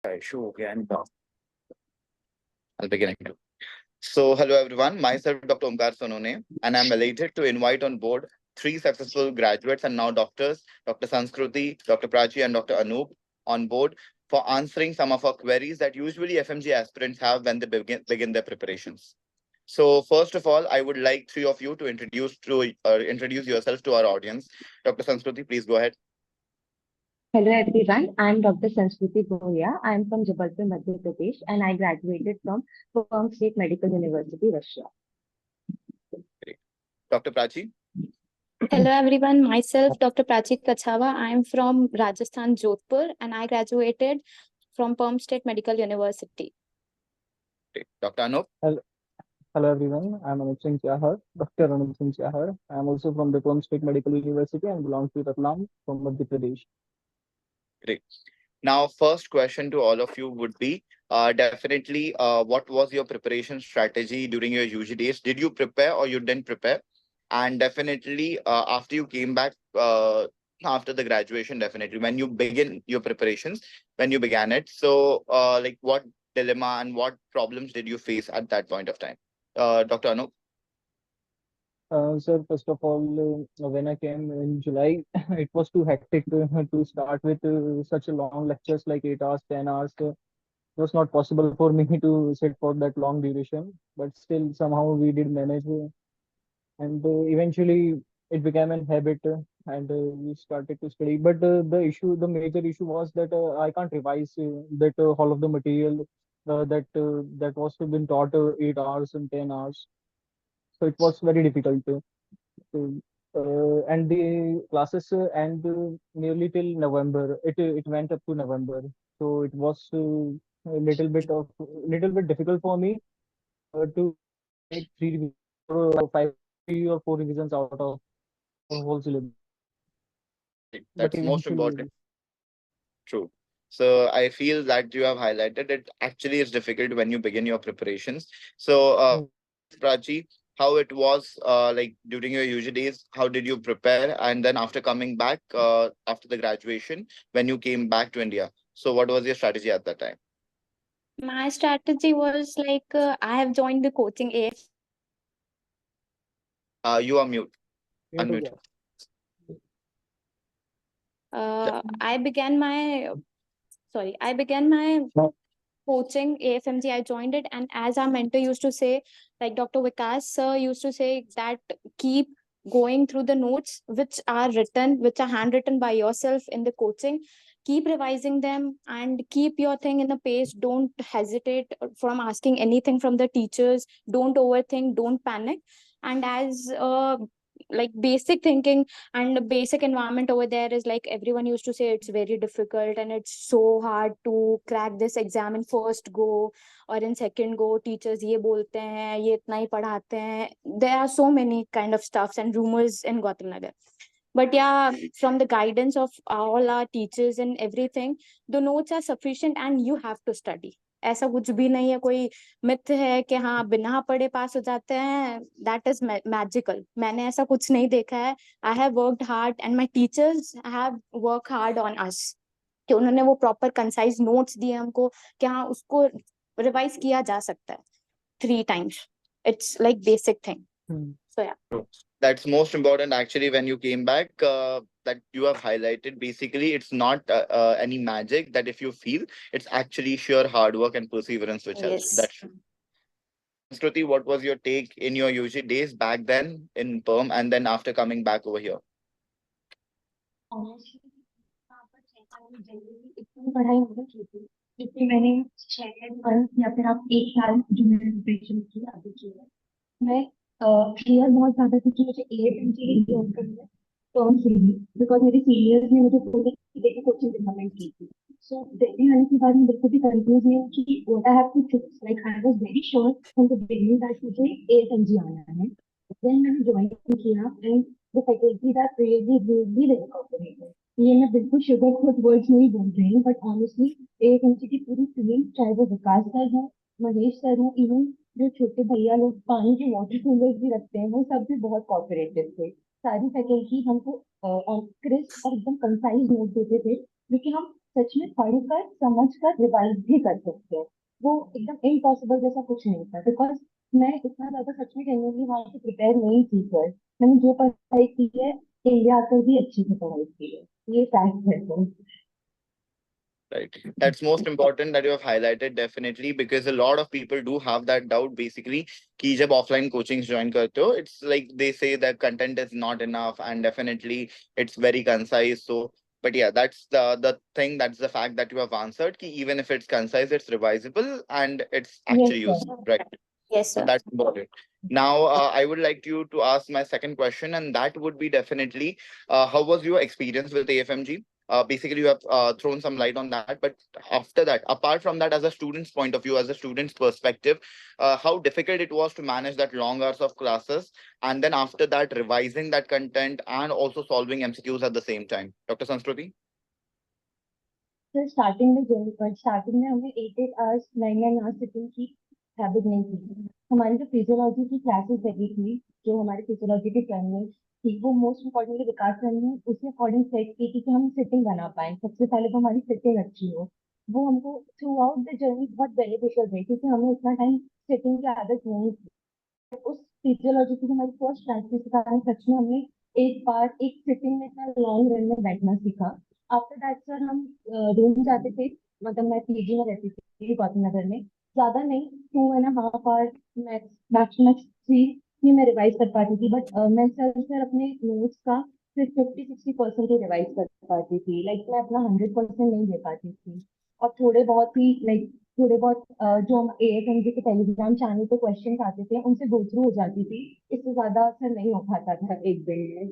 Issue okay, and I'll begin it. So, hello everyone. Myself, Dr. Omkar Sonone, and I'm elated to invite on board three successful graduates and now doctors, Dr. Sanskruti, Dr. Prachi, and Dr. Anoop, on board for answering some of our queries that usually FMG aspirants have when they begin their preparations. So, first of all, I would like three of you to introduce yourself to our audience. Dr. Sanskruti, please go ahead. Hello everyone, I am Dr. Sanskruti Goya. I am from Jabalpur, Madhya Pradesh, and I graduated from Perm State Medical University, Russia. Great. Dr. Prachi. Hello everyone, myself Dr. Prachi Kachawa. I am from Rajasthan, Jodhpur, and I graduated from Perm State Medical University. Great. Dr. Anoop. Hello everyone, I am Anup Singh Chahar, Dr. Anup Singh Chahar. I am also from the Perm State Medical University and belong to Ratlam from Madhya Pradesh. Great. Now, first question to all of you would be definitely what was your preparation strategy during your UG days? Did you prepare or you didn't prepare? And definitely after you came back after the graduation, definitely when you begin your preparations, when you began it. So, like what dilemma and what problems did you face at that point of time? Dr. Anup. Sir, first of all, when I came in July, it was too hectic to start with such a long lectures like 8 hours, 10 hours. It was not possible for me to sit for that long duration, but still somehow we did manage. And eventually it became an habit and we started to study, but the major issue was that I can't revise that all of the material that was been taught 8 hours and 10 hours, so it was very difficult and the classes and nearly till November, it went up to November, so it was a little bit difficult for me to make three or five, 3 or 4 revisions out of whole syllabus. But That's most eventually, important. True. So I feel that you have highlighted it actually is difficult when you begin your preparations. So, Prachi, how it was like during your UG days, how did you prepare? And then after coming back after the graduation, when you came back to India, so what was your strategy at that time? My strategy was like I have joined the coaching AF. You are mute. mute हो Unmute. गया. I began my No. coaching AFMG. I joined it, and as our mentor used to say, like Dr. Vikas sir used to say, that keep going through the notes which are written, which are handwritten by yourself in the coaching. Keep revising them and keep your thing in a pace. Don't hesitate from asking anything from the teachers. Don't overthink. Don't panic. And as like basic thinking and basic environment over there is like everyone used to say it's very difficult and it's so hard to crack this exam in first go or in second go. Teachers ये बोलते हैं, ये इतना ही पढ़ाते हैं. There are so many kind of stuffs and rumors in Gautam Nagar. But yeah, from the guidance of all our teachers and everything, the notes are sufficient and you have to study. ऐसा कुछ भी नहीं है, कोई myth है कि हाँ बिना पढ़े पास हो जाते हैं. That is magical. मैंने ऐसा कुछ नहीं देखा है. I have worked hard and my teachers have work hard on us, कि उन्होंने वो प्रॉपर कंसाइज नोट्स दिए हमको कि हाँ उसको रिवाइज किया जा सकता है 3 times. It's like basic thing. So yeah. True. That's most important actually when you came back that you have highlighted. Basically, it's not any magic that if you feel, it's actually sheer hard work and perseverance which helps. Yes. That's true. Shruti, what was your take in your UG days back then in Perm and then after coming back over here? इतनी पढ़ाई नहीं की थी, जितनी मैंने 6 months या फिर आप 1 साल जो मैंने प्रिपरेशन की अभी की है. मैं क्लियर बहुत ज्यादा थी कि मुझे AFMG ज्वाइन करना है टर्म से ही, बिकॉज मेरे सीनियर्स ने मुझे बोला कि देखो कोचिंग रिकमेंड की थी. सो दिल्ली आने के बाद मैं बिल्कुल भी कंफ्यूज नहीं हूँ कि what I have to choose. Like I was very sure from the beginning that मुझे AFMG आना है. देन मैंने ज्वाइन किया and the faculties are really very cooperative. ये मैं बिल्कुल शुगर कोट वर्ड्स नहीं बोल रही हूँ, बट ऑनेस्टली AFMC की पूरी टीम, चाहे वो विकास सर हो, महेश सर हो, इवन जो छोटे भैया लोग पानी के वाटर कूलर्स भी रखते हैं, वो सब भी बहुत कोऑपरेटिव थे. सारी फैकल्टी हमको ऑन क्रिस्प और एकदम कंसाइज नोट देते थे, जो कि हम सच में पढ़कर समझ कर रिवाइज भी कर सकते हैं। वो एकदम इम्पॉसिबल जैसा कुछ नहीं था, बिकॉज मैं इतना ज्यादा सच में genuinely वहां से प्रिपेयर नहीं थी सर। मैंने जो पढ़ाई की है इंडिया आकर भी अच्छी से पढ़ाई की है, ये फैक्ट है sir. Right. That's most important that you have highlighted definitely because a lot of people do have that doubt basically कि जब offline coachings join करते हो, it's like they say that content is not enough and definitely it's very concise. So, but yeah, that's the thing. That's the fact that you have answered. कि even if it's concise, it's revisable and it's yes actually sir. useful, right? Yes, So sir. that's important. Now, I would like you to ask my second question, and that would be definitely, how was your experience with AFMG? Basically, you have thrown some light on that, but after that, apart from that, as a student's point of view, as a student's perspective, how difficult it was to manage that long hours of classes, and then after that, revising that content and also solving MCQs at the same time. Dr. Sanskruti? Sir starting में हमें 8 8 hours 9 9 hours sitting की habit नहीं थी। हमारी जो physiology की classes लगी थी, जो हमारी फिजियोलॉजी की ट्रेनिंग थी, वो मोस्ट इम्पोर्टेंटली विकास सर ने उसी अकॉर्डिंग सेट की थी कि हम सिटिंग बना पाए। सबसे पहले तो हमारी सिटिंग अच्छी हो। वो हमको थ्रू आउट द जर्नी बहुत बेनिफिशियल रही, क्योंकि हमें इतना टाइम सिटिंग की आदत नहीं थी। उस फिजियोलॉजी की हमारी फर्स्ट क्लास के कारण सच में हमने एक बार एक सिटिंग में इतना लॉन्ग रन में बैठना सीखा। आफ्टर दैट सर हम रूम जाते थे, मतलब मैं पीजी में रहती थी गौतम नगर में। ज्यादा नहीं, 2.5 आवर मैक्स मैक्स मैक्स 3 ही मैं रिवाइज कर पाती थी। बट मैं सर अपने नोट्स का सिर्फ 50 60% ही रिवाइज कर पाती थी। लाइक मैं अपना 100% नहीं दे पाती थी। और थोड़े बहुत जो हम एएफएमजी के टेलीग्राम चैनल पे क्वेश्चन आते थे उनसे गो थ्रू हो जाती थी। इससे ज्यादा असर नहीं हो पाता था एक दिन में।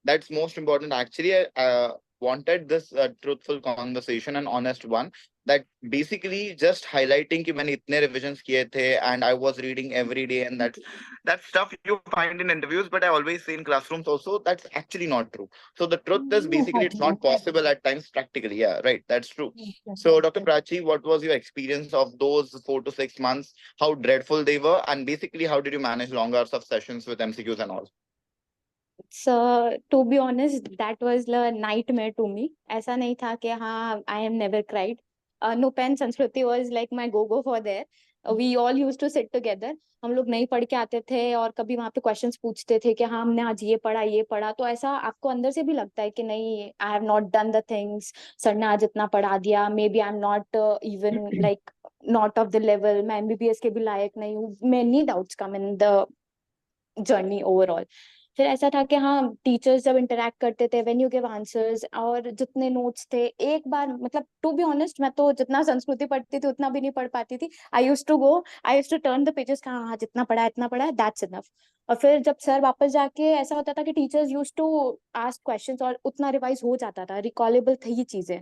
That's most important. Actually, I wanted this truthful conversation and honest one. That basically just highlighting कि मैंने इतने revisions किए थे and I was reading every day and that stuff you find in interviews, but I always say in classrooms also that's actually not true. So the truth is basically it's not possible at times practically. Yeah, right. That's true. So Dr. Prachi, what was your experience of those 4 to 6 months? How dreadful they were, and basically how did you manage long hours of sessions with MCQs and all? So to be honest, that was a nightmare to me. ऐसा नहीं था कि हाँ, I have never cried. No Pen Sanskriti was like my go for there. We all used to sit together. हम लोग नहीं पढ़ के आते थे और कभी वहाँ पे क्वेश्चंस पूछते थे कि हाँ हमने आज ये पढ़ा, तो ऐसा आपको अंदर से भी लगता है कि नहीं, I have not done the things, sir ने आज इतना पढ़ा दिया, maybe I am not even like not of the level, मैं एमबीबीएस के भी लायक नहीं हूँ। Many doubts come in the journey overall. फिर ऐसा था कि हाँ, टीचर्स जब इंटरेक्ट करते थे, व्हेन यू गिव आंसर्स, और जितने नोट्स थे एक बार, मतलब टू बी ऑनेस्ट मैं तो जितना संस्कृति पढ़ती थी उतना भी नहीं पढ़ पाती थी। I use to turn the pages, कहाँ हाँ जितना पढ़ा है इतना पढ़ा है, दैट्स इनफ। और फिर जब सर वापस जाके, ऐसा होता था कि teachers use to ask questions और उतना रिवाइज हो जाता था, रिकॉलेबल थी ये चीजें,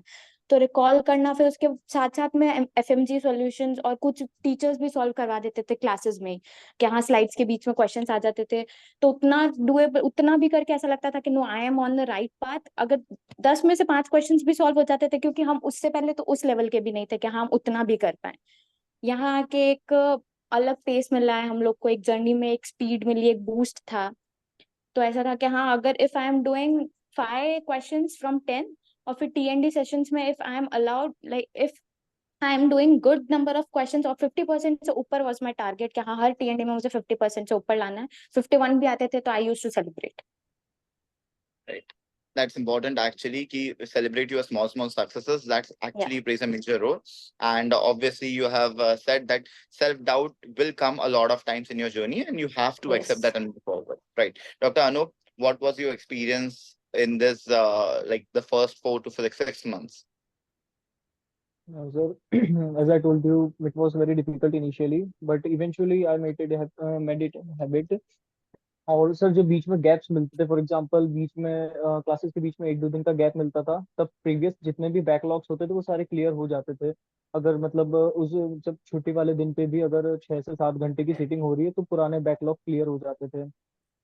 तो रिकॉल करना। फिर उसके साथ साथ में एफएमजी सॉल्यूशंस और कुछ टीचर्स भी सॉल्व करवा देते थे क्लासेस में, कि हाँ स्लाइड्स के बीच में क्वेश्चंस आ जाते थे, तो उतना भी करके ऐसा लगता था कि no, I am on the right path. अगर 10 में से 5 क्वेश्चंस भी सॉल्व हो जाते थे, क्योंकि हम उससे पहले तो उस लेवल के भी नहीं थे कि हम उतना भी कर पाए। यहाँ आके एक अलग पेस मिला है हम लोग को, एक जर्नी में एक स्पीड मिली, एक बूस्ट था। तो ऐसा था कि हाँ, अगर if I am doing 5 questions from 10, और फिर टीएनडी सेशंस में if I am allowed, like if I am doing good number of questions और 50% से ऊपर वाज माय टारगेट, कि हाँ हर टीएनडी में मुझे 50% से ऊपर लाना है, 51 भी आते थे तो I used to celebrate. Right. That's important actually. Ki celebrate your small successes. That's actually plays a major role. And obviously, you have said that self-doubt will come a lot of times in your journey, and you have to accept Yes. that and move forward. Right. Dr. Anup, what was your experience in this, like the first 4 to 6 months? So, as I told you, it was very difficult initially, but eventually I made it a habit. और sir जो बीच में gaps मिलते थे, for example बीच में classes के बीच में 1 2 दिन का गैप मिलता था, तब प्रीवियस जितने भी बैकलॉग्स होते थे वो सारे क्लियर हो जाते थे। अगर मतलब उस जब छुट्टी वाले दिन पे भी अगर 6 से 7 घंटे की सीटिंग हो रही है तो पुराने बैकलॉग क्लियर हो जाते थे। Right.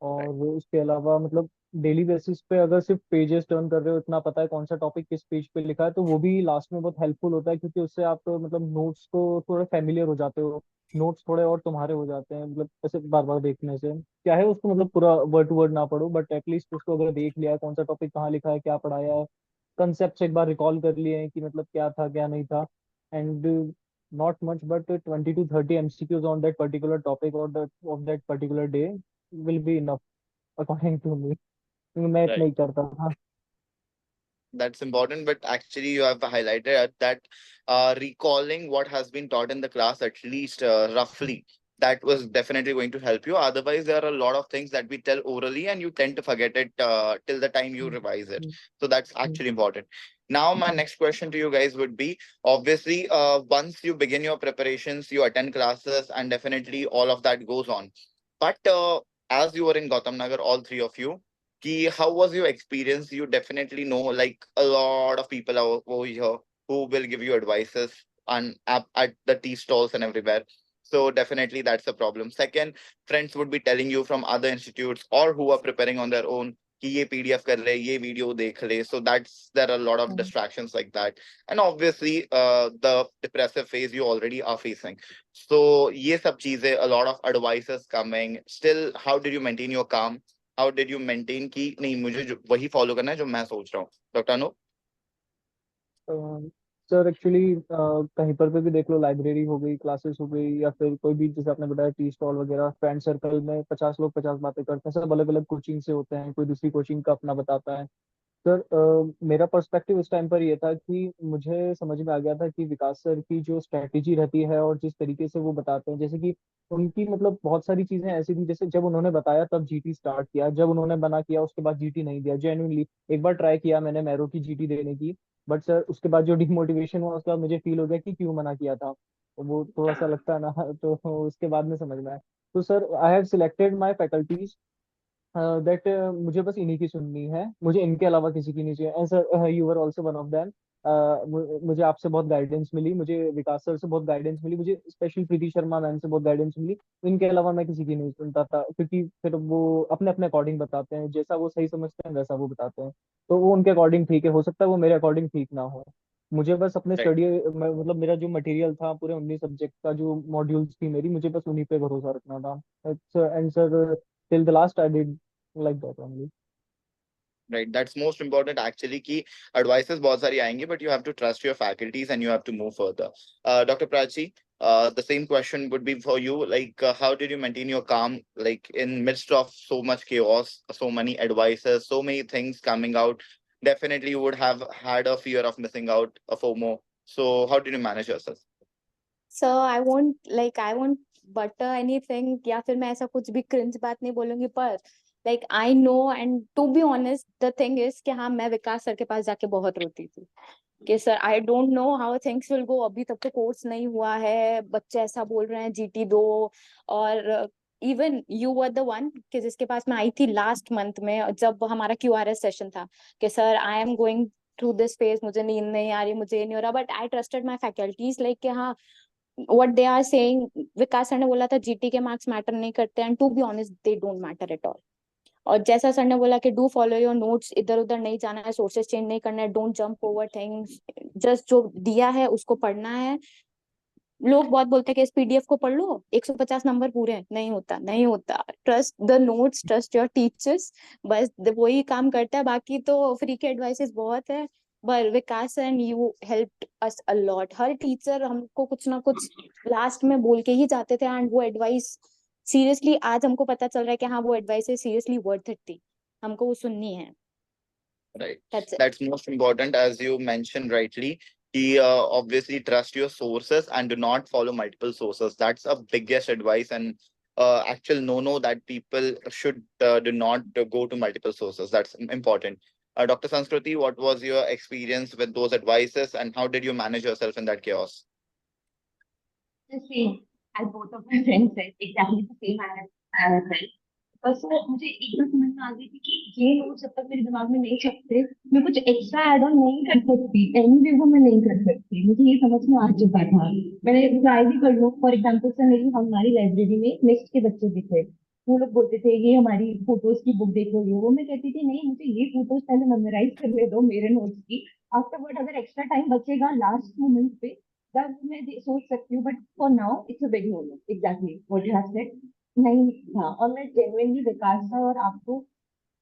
और उसके अलावा मतलब डेली बेसिस पे अगर सिर्फ पेजेस टर्न कर रहे हो, इतना पता है कौन सा टॉपिक किस पेज पे लिखा है, तो वो भी लास्ट में बहुत हेल्पफुल होता है, क्योंकि उससे आप मतलब नोट्स को थोड़ा फेमिलियर हो जाते हो। नोट्स थोड़े और तुम्हारे हो जाते हैं, मतलब ऐसे बार बार देखने से क्या है, उसको मतलब पूरा वर्ड टू वर्ड ना पढ़ो, बट एटलीस्ट उसको अगर देख लिया कौन सा टॉपिक कहाँ लिखा है, क्या पढ़ाया है, कंसेप्ट एक बार रिकॉल कर लिए हैं कि मतलब क्या था क्या नहीं था, and not much but 20 to 30 MCQs on that particular topic or of that particular day will be enough according to me, क्योंकि मैं इतना Right. ही करता था. That's important, but actually you have highlighted that recalling what has been taught in the class, at least roughly, that was definitely going to help you. Otherwise, there are a lot of things that we tell orally and you tend to forget it till the time you Mm, revise it. mm, So that's mm, actually important. Now, my mm. next question to you guys would be, obviously, once you begin your preparations, you attend classes, and definitely all of that goes on. But as you were in Gautam Nagar, all three of you, how was your experience? You definitely know like a lot of people are over here who will give you advices on at the tea stalls and everywhere. So definitely that's a problem. Second, friends would be telling you from other institutes or who are preparing on their own कि ये PDF कर ले, ये video देख ले. So there are a lot of distractions like that. And obviously the depressive phase you already are facing. So ये सब चीजें, a lot of advices coming. Still, how did you maintain your calm? How did you maintain कि नहीं मुझे वही follow करना है जो मैं सोच रहा हूँ, डॉक्टर अनूप? सर एक्चुअली कहीं पर भी देख लो, लाइब्रेरी हो गई, क्लासेस हो गई, या फिर कोई भी जैसे आपने बताया टी स्टॉल वगैरह, फ्रेंड सर्कल में 50 लोग 50 बातें करते हैं, सब अलग अलग कोचिंग से होते हैं, कोई दूसरी कोचिंग का अपना बताता है. सर मेरा पर्सपेक्टिव उस टाइम पर ये था कि मुझे समझ में आ गया था कि विकास सर की जो स्ट्रेटेजी रहती है और जिस तरीके से वो बताते हैं, जैसे कि उनकी मतलब बहुत सारी चीजें ऐसी थी, जैसे जब उन्होंने बताया तब जीटी स्टार्ट किया, जब उन्होंने मना किया उसके बाद जीटी नहीं दिया. जेन्युइनली एक बार ट्राई किया मैंने मैरो की जीटी देने की, बट सर उसके बाद जो डिमोटिवेशन हुआ उसके बाद मुझे फील हो गया कि क्यों मना किया था. तो वो थोड़ा सा लगता है ना तो उसके बाद में समझ में आया. तो sir I have selected my faculties that मुझे बस इन्हीं की सुननी है, मुझे इनके अलावा किसी की नहीं चाहिए. And sir you were also one of them. मुझे आपसे बहुत गाइडेंस मिली, मुझे विकास सर से बहुत गाइडेंस मिली, मुझे स्पेशल प्रीति शर्मा मैम से बहुत गाइडेंस मिली. इनके अलावा मैं किसी की नहीं सुनता था, क्योंकि फिर वो अपने अपने अकॉर्डिंग बताते हैं, जैसा वो सही समझते हैं वैसा वो बताते हैं. तो वो उनके अकॉर्डिंग ठीक है, हो सकता है वो मेरे अकॉर्डिंग ठीक ना हो. मुझे बस अपने राइट. स्टडी मतलब मेरा जो मटेरियल था पूरे 19 सब्जेक्ट का, जो मॉड्यूल्स थी मेरी, मुझे बस उन्हीं पे भरोसा रखना था. And sir till the last I did like that only. Right, that's most important actually कि एडवाइसेस बहुत सारी आएंगी but you have to trust your faculties and you have to move further. Doctor Prachi, the same question would be for you, like how did you maintain your calm like in midst of so much chaos, so many advices, so many things coming out? Definitely you would have had a fear of missing out, a FOMO. So how did you manage yourself? So I won't butter anything या फिर मैं ऐसा कुछ भी cringe बात नहीं बोलूंगी, पर like I know and to be honest the thing is कि हाँ, मैं विकास सर के पास जाके बहुत रोती थी कि sir I don't know how things will go, अभी तक तो कोर्स नहीं हुआ है, बच्चे ऐसा बोल रहे हैं जीटी दो. और even you were the one कि जिसके पास मैं आई थी लास्ट मंथ में जब हमारा क्यूआरएस सेशन था कि sir I am going through this phase, मुझे नींद नहीं आ रही, मुझे ये नहीं हो रहा, but I trusted my faculties like कि हाँ what they are saying. Vikas sir ने बोला था जीटी के मार्क्स मैटर नहीं करते, and to be honest they don't matter at all. और जैसा सर ने बोला कि डू फॉलो योर नोट्स, इधर उधर नहीं जाना है, सोर्सेस चेंज नहीं करना है, don't jump over things, just जो दिया है उसको पढ़ना है. लोग बहुत बोलते हैं कि इस पीडीएफ को पढ़ लो 150 नंबर पूरे हैं. नहीं होता, नहीं होता. Trust the notes, trust your teachers, बस वही काम करता है. बाकी तो फ्री के एडवाइसेस बहुत है, पर Vikas and you helped us a lot. हर टीचर हमको कुछ ना कुछ लास्ट में बोल के ही जाते थे, एंड वो एडवाइस सीरियसली आज हमको पता चल रहा है कि हाँ वो एडवाइस सीरियसली वर्थ इट थी, हमको वो सुननी है. Right. That's it. That's most important, as you mentioned rightly. Obviously, trust your sources and do not follow multiple sources. That's a biggest advice and actual no that people should do not go to multiple sources. That's important. Dr. Sanskriti, what was your experience with those advices and how did you manage yourself in that chaos? The same as both of my friends said, exactly the same I have felt. बस मुझे एकदम समझ में आ गई थी कि ये note जब तक मेरे दिमाग में नहीं छपते, मैं कुछ एक्स्ट्रा एड ऑन नहीं कर सकती, एनीवे वो मैं नहीं कर सकती. मुझे ये समझ में आ चुका था. मैंने ट्राई भी कर लूं. फॉर एग्जाम्पल से मेरी हमारी लाइब्रेरी में नेक्स्ट के बच्चे भी थे. वो लोग बोलते थे ये हमारी फोटोज की बुक देख लो, ये वो. मैं कहती थी नहीं, मुझे ये फोटोज पहले मेमोराइज करने दो मेरे नोट्स की. आफ्टरवर्ड अगर एक्स्ट्रा टाइम बचेगा लास्ट मोमेंट पे तब मैं सोच सकती हूँ, but for now it's a big no. Exactly what you have said नहीं था. और मैं जेन्युइनली विकास सर और आपको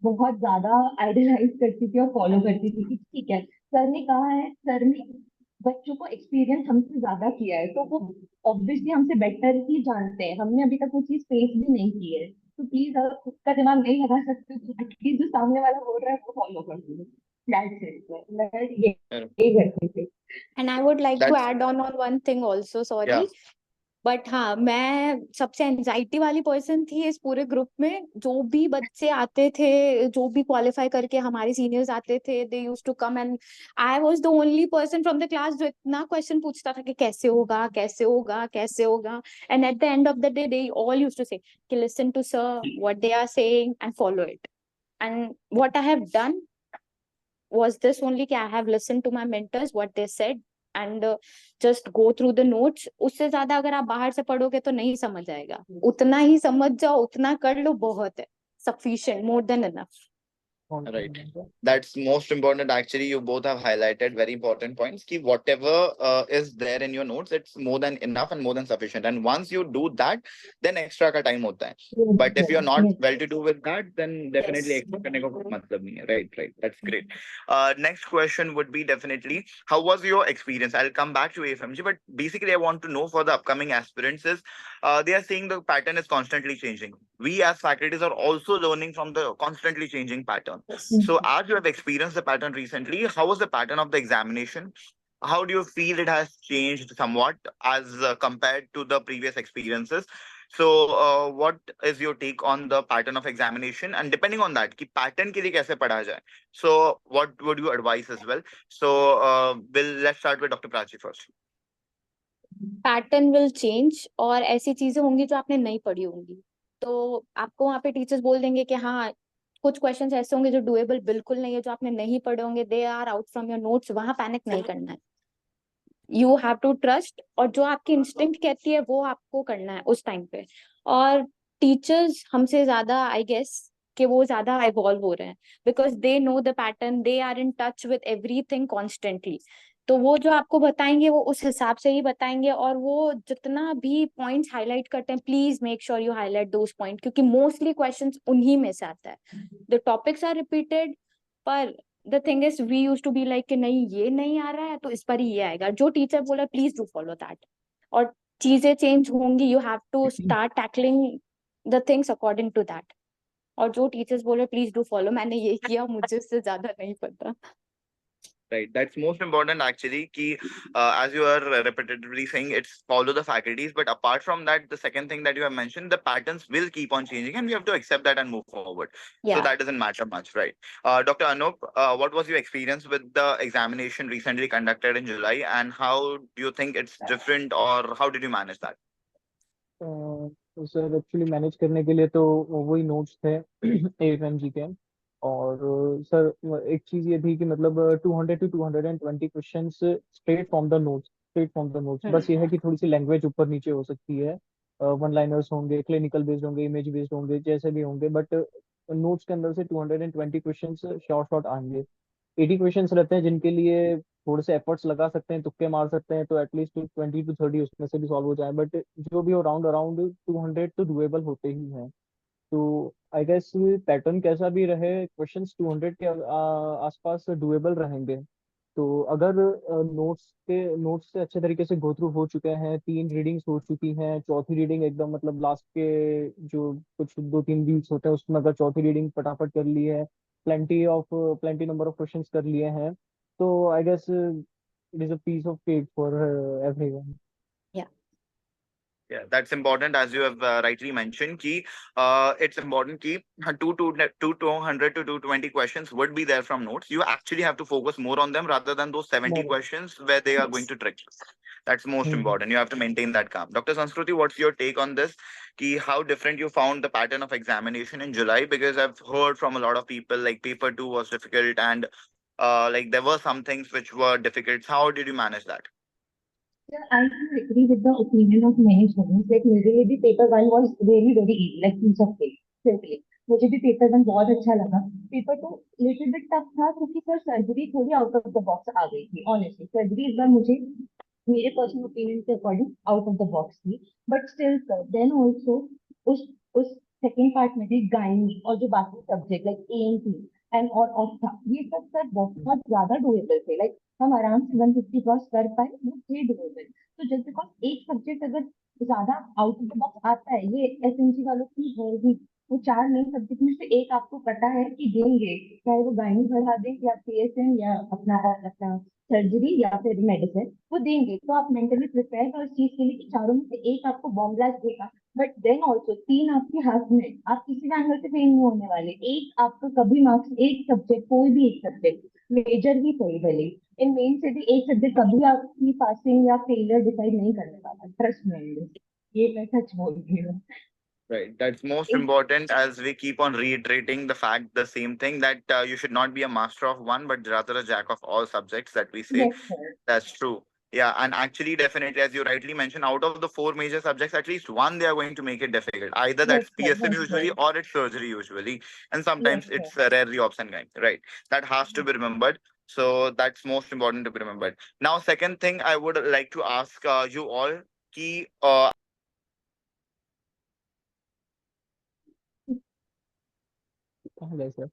बहुत ज्यादा आइडलाइज करती थी और फॉलो करती थी कि ठीक है, सर ने कहा है, सर ने बच्चों को एक्सपीरियंस हमसे ज्यादा किया है, तो वो ऑब्वियसली हमसे बेटर ही जानते हैं, हमने अभी तक वो चीज फेस भी नहीं की है। तो प्लीज अगर खुद का दिमाग नहीं लगा सकते तो एटलीस्ट जो सामने वाला बोल रहा है वो फॉलो कर दो। दैट्स इट, मैं ये करती थी। And I would like to That's add on one thing also, yeah. sorry. But हाँ, मैं सबसे एंजाइटी वाली पर्सन थी इस पूरे ग्रुप में। जो भी बच्चे आते थे, जो भी क्वालिफाई करके हमारे सीनियर्स आते थे, they used to come and I was the only person from the class जो इतना क्वेश्चन पूछता था कि कैसे होगा, कैसे होगा, कैसे होगा। And at the end of the day they all used to say कि listen to sir what they are saying and follow it. And what I have done was this only कि I have listened to my mentors what they said and just go through the notes। उससे ज्यादा अगर आप बाहर से पढ़ोगे तो नहीं समझ आएगा। उतना ही समझ जाओ, उतना कर लो, बहुत है, sufficient, more than enough। Right. That's most important. Actually, you both have highlighted very important points. Ki whatever is there in your notes, it's more than enough and more than sufficient. And once you do that, then extra ka time hota hai. But if you're not well to do with that, then definitely Yes। extra karne ka koi matlab nahi hai. Right, right. That's great. Next question would be definitely, how was your experience? I'll come back to AFMG, but basically I want to know for the upcoming aspirants is, they are saying the pattern is constantly changing. We as faculties are also learning from the constantly changing pattern. So as you have experienced the pattern recently, how was the pattern of the examination? How do you feel it has changed somewhat as compared to the previous experiences? So what is your take on the pattern of examination? And depending on that, कि pattern के लिए कैसे पढ़ा जाए? So what would you advise as well? So let's start with Dr. Prachi first. Pattern will change और ऐसी चीजें होंगी जो आपने नहीं पढ़ी होंगी, तो आपको वहाँ पे टीचर्स बोल देंगे कि हाँ कुछ क्वेश्चंस ऐसे होंगे जो डुएबल बिल्कुल नहीं है, जो आपने नहीं पढ़े होंगे, they are out from your notes. वहां पैनिक नहीं करना है, यू हैव टू ट्रस्ट, और जो आपकी इंस्टिंक्ट कहती है वो आपको करना है उस टाइम पे। और टीचर्स हमसे ज्यादा आई गेस कि वो ज्यादा इवॉल्व हो रहे हैं, because they know the pattern, they are in touch with everything constantly. तो वो जो आपको बताएंगे वो उस हिसाब से ही बताएंगे, और वो जितना भी पॉइंट्स हाईलाइट करते हैं please make sure you highlight those point, क्योंकि मोस्टली क्वेश्चंस उन्हीं में से आता है। द टॉपिक्स आर रिपीटेड, पर the thing is we use to be like कि नहीं ये नहीं आ रहा है तो इस पर ही ये आएगा। जो टीचर बोला प्लीज डू फॉलो दैट, और चीजें चेंज होंगी, you have to start tackling the things according to that. और जो टीचर्स बोले प्लीज डू फॉलो, मैंने ये किया, मुझे इससे ज्यादा नहीं पता। Right, that's most important actually. Ki, as you are repetitively saying, it's follow the faculties. But apart from that, the second thing that you have mentioned, the patterns will keep on changing, and we have to accept that and move forward. So Yeah, that doesn't matter much, right? Dr. Anup, what was your experience with the examination recently conducted in July, and how do you think it's different, or how did you manage that? तो sir actually manage करने के लिए तो वही notes थे एएफएमजी के। और sir एक चीज ये थी कि मतलब 200 to 220 questions straight from the notes. बस ये है कि थोड़ी सी लैंग्वेज ऊपर नीचे हो सकती है, वन लाइनर्स होंगे, क्लिनिकल बेस्ड होंगे, इमेज बेस्ड होंगे, जैसे भी होंगे, बट नोट्स के अंदर से 220 क्वेश्चंस शॉर्ट शॉर्ट आएंगे। 80 क्वेश्चंस रहते हैं जिनके लिए थोड़े से एफर्ट्स लगा सकते हैं, तुक्के मार सकते हैं, तो एटलीस्ट 20 to 30 उसमें से भी सॉल्व हो जाए, बट जो भी हो राउंड अराउंड 200 तो डुएबल होते ही हैं। तो आई गेस पैटर्न कैसा भी रहे, क्वेश्चंस 200 के आसपास डुएबल रहेंगे। तो अगर नोट्स से अच्छे तरीके से गो थ्रू हो चुके हैं, 3 रीडिंग्स हो चुकी हैं, चौथी रीडिंग एकदम मतलब लास्ट के जो कुछ 2-3 वीक्स होते हैं उसमें अगर चौथी रीडिंग फटाफट कर ली है, प्लेंटी नंबर ऑफ क्वेश्चंस कर लिए हैं, तो I guess it is a piece of cake for everyone. yeah, Yeah, that's important, as you have rightly mentioned. Ki, it's important ki 200 to 220 questions would be there from notes. You actually have to focus more on them rather than those 70 more questions where they are going yes। to trick you. That's most important. You have to maintain that calm. Dr. Sanskruti, what's your take on this? Ki, how different you found the pattern of examination in July? Because I've heard from a lot of people like paper 2 was difficult, and like there were some things which were difficult. How did you manage that? Yeah, I do agree with the opinion of many students. Like मेरे लिए भी paper 1 was really very easy, like piece of cake, simply. मुझे भी paper 1 बहुत अच्छा लगा। paper 2 little bit tough था क्योंकि सर सर्जरी थोड़ी आउट ऑफ द बॉक्स आ गई थी। ऑनेस्टली सर्जरी इस बार मुझे मेरे पर्सनल ओपिनियन के according out of the box थी, but still sir then also उस उस सेकंड पार्ट में थी गायनी और जो बाकी सब्जेक्ट लाइक एएनटी एंड और ऑप्था, ये सब सर बहुत ज्यादा डुएबल थे। लाइक हम आराम से 150 क्रॉस कर पाए, वो थे डुएबल। तो जस्ट बिकॉज एक सब्जेक्ट अगर ज्यादा आउट ऑफ द बॉक्स आता है, ये एसएमसी वालों की है ही, वो चार मेन सब्जेक्ट में से एक आपको पता है कि देंगे, चाहे वो गायनी पढ़ा दें या पीएसएम या अपना सर्जरी या फिर मेडिसिन, वो देंगे। तो आप मेंटली प्रिपेयर हो इस चीज के लिए कि चारों में से एक आपको बॉम्ब ब्लास्ट देगा। बट देन ऑल्सो तीन आपके हाथ में, आप किसी भी एंगल से फेल नहीं होने वाले। एक आपको कभी मार्क्स, एक सब्जेक्ट, कोई भी एक सब्जेक्ट, मेजर ही सही भले, इन मेन से भी एक सब्जेक्ट कभी आपकी पासिंग या फेलियर डिसाइड नहीं करने वाला, ट्रस्ट में। ये मैं सच बोल रही हूँ। Right. That's most important, as we keep on reiterating the same thing, that you should not be a master of one, but rather a jack of all subjects that we say. Yes, sir. That's true. Yeah, and actually, definitely, as you rightly mentioned, out of the four major subjects, at least one they are going to make it difficult. Either Yes, that's sir. PSM Yes, usually, sir. or it's surgery usually, and Yes, sometimes sir. it's rarely ops and gynae. Right. That has to be remembered. So that's most important to be remembered. Now, second thing I would like to ask you all, ki कहाँ गए sir?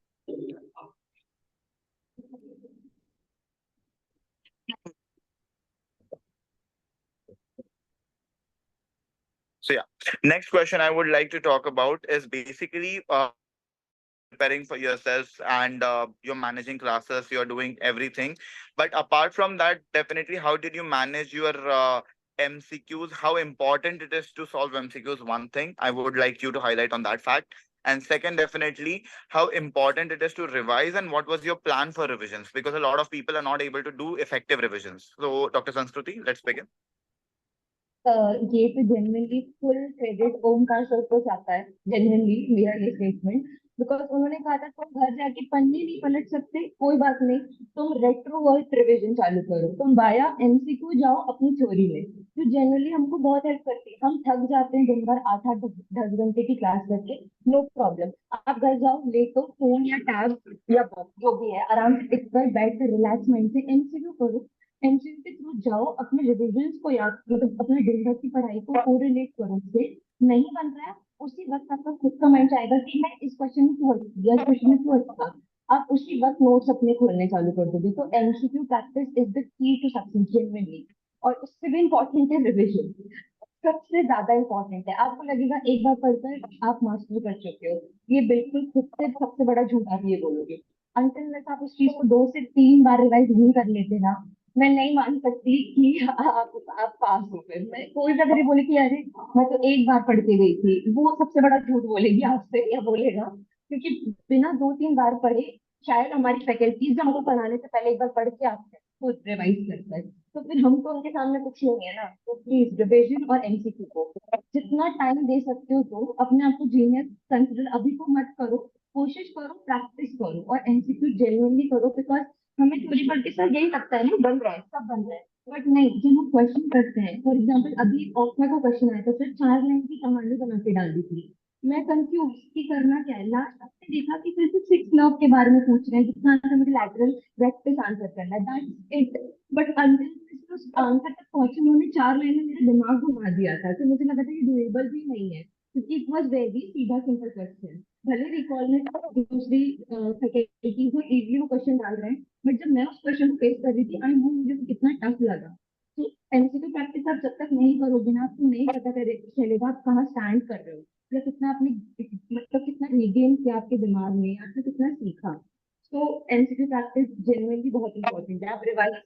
So yeah, next question I would like to talk about is basically preparing for yourself, and you're managing classes, you're doing everything. But apart from that, definitely, how did you manage your MCQs? How important it is to solve MCQs? One thing I would like you to highlight on that fact. And second, definitely, how important it is to revise, and what was your plan for revisions? Because a lot of people are not able to do effective revisions. So, Dr. Sanskruti, let's begin. ये तो genuinely full credit Omkar sir को जाता है, genuinely मेरा ये statement. Because उन्होंने कहा था तुम घर जाके पन्ने नहीं पलट सकते, कोई बात नहीं, तुम रेट्रोवर्स रिवीजन चालू करो, तुम बाया एमसीक्यू जाओ अपनी थ्योरी में। तो जेन्युइनली हमको बहुत हेल्प करती है। हम थक जाते हैं दिन भर 8-8 10 घंटे की क्लास करके, नो प्रॉब्लम, आप घर जाओ, लेटो, फोन या टैब या बुक जो भी है, आराम से टिक कर बैठ कर रिलैक्स माइंड से एमसीक्यू करो। एमसीक्यू के थ्रू जाओ, अपने रिविजन्स को याद, मतलब अपने दिन भर की पढ़ाई को कोरिलेट करो उससे। नहीं बन रहा है, उसी वक्त आपका खुद का माइंड चाहेगा कि मैं इस क्वेश्चन में क्यों अटकी या इस क्वेश्चन में क्यों अटका, आप उसी वक्त नोट्स अपने खोलने चालू कर दोगे। तो MCQ practice is the key to success genuinely. और उससे भी इम्पोर्टेंट है रिविजन, सबसे ज्यादा इम्पोर्टेंट है। आपको लगेगा एक बार पढ़कर आप मास्टर कर चुके हो, ये बिल्कुल खुद से सबसे बड़ा झूठ आप ये बोलोगे। अनटिल आप उस चीज को 2 से 3 बार रिवाइज नहीं कर लेते ना, मैं नहीं मान सकती कि आप पास हो गए। मैं कोई भी अगर ये बोले कि अरे मैं तो एक बार पढ़ के गई थी, वो सबसे बड़ा झूठ बोलेगी आपसे या बोलेगा। क्योंकि बिना 2-3 बार पढ़े शायद हमारी फैकल्टीज हमको पढ़ाने से पहले एक बार पढ़ के आते हैं, खुद रिवाइज करता है, तो फिर हम तो उनके सामने कुछ नहीं है ना। तो प्लीज रिविजन और एमसीक्यू को जितना टाइम दे सकते हो तो अपने आप को जीनियस कंसिडर अभी तो मत करो, कोशिश करो, प्रैक्टिस करो और एमसीक्यू जेन्युइनली करो। बिकॉज हमें थ्योरी पढ़ के सर यही लगता है ना बन रहा है, सब बन रहा है, बट नहीं, जब हम क्वेश्चन करते हैं, फॉर एग्जाम्पल अभी ऑप्था का क्वेश्चन आया था सर, 4 लाइन की कहानी बना के डाल दी थी। मैं कंफ्यूज कि करना क्या है। लास्ट आपने देखा कि फिर से 6 लव के बारे में पूछ रहे हैं, जितना आंसर मुझे लैटरल रेक्ट आंसर करना है, दैट्स इट। बट अंतिल उस आंसर तक पहुंचे, उन्होंने 4 लाइन में मेरा दिमाग घुमा दिया था, तो मुझे लगा था ये डुएबल भी नहीं है, क्योंकि इट वॉज वेरी सीधा सिंपल क्वेश्चन। भले रिकॉल में दूसरी फैकल्टीज में इजीली वो क्वेश्चन डाल रहे हैं, बट जब मैं उस क्वेश्चन को फेस कर रही थी, आई नो मुझे वो कितना टफ लगा। तो एमसीक्यू प्रैक्टिस आप जब तक नहीं करोगे ना, आपको नहीं पता चलेगा आप कहाँ स्टैंड कर रहे हो, या कितना आपने, मतलब कितना रिगेन किया आपके दिमाग में, आपने कितना सीखा। तो एमसीक्यू प्रैक्टिस जेन्युइनली बहुत इंपॉर्टेंट है। आप रिवाइज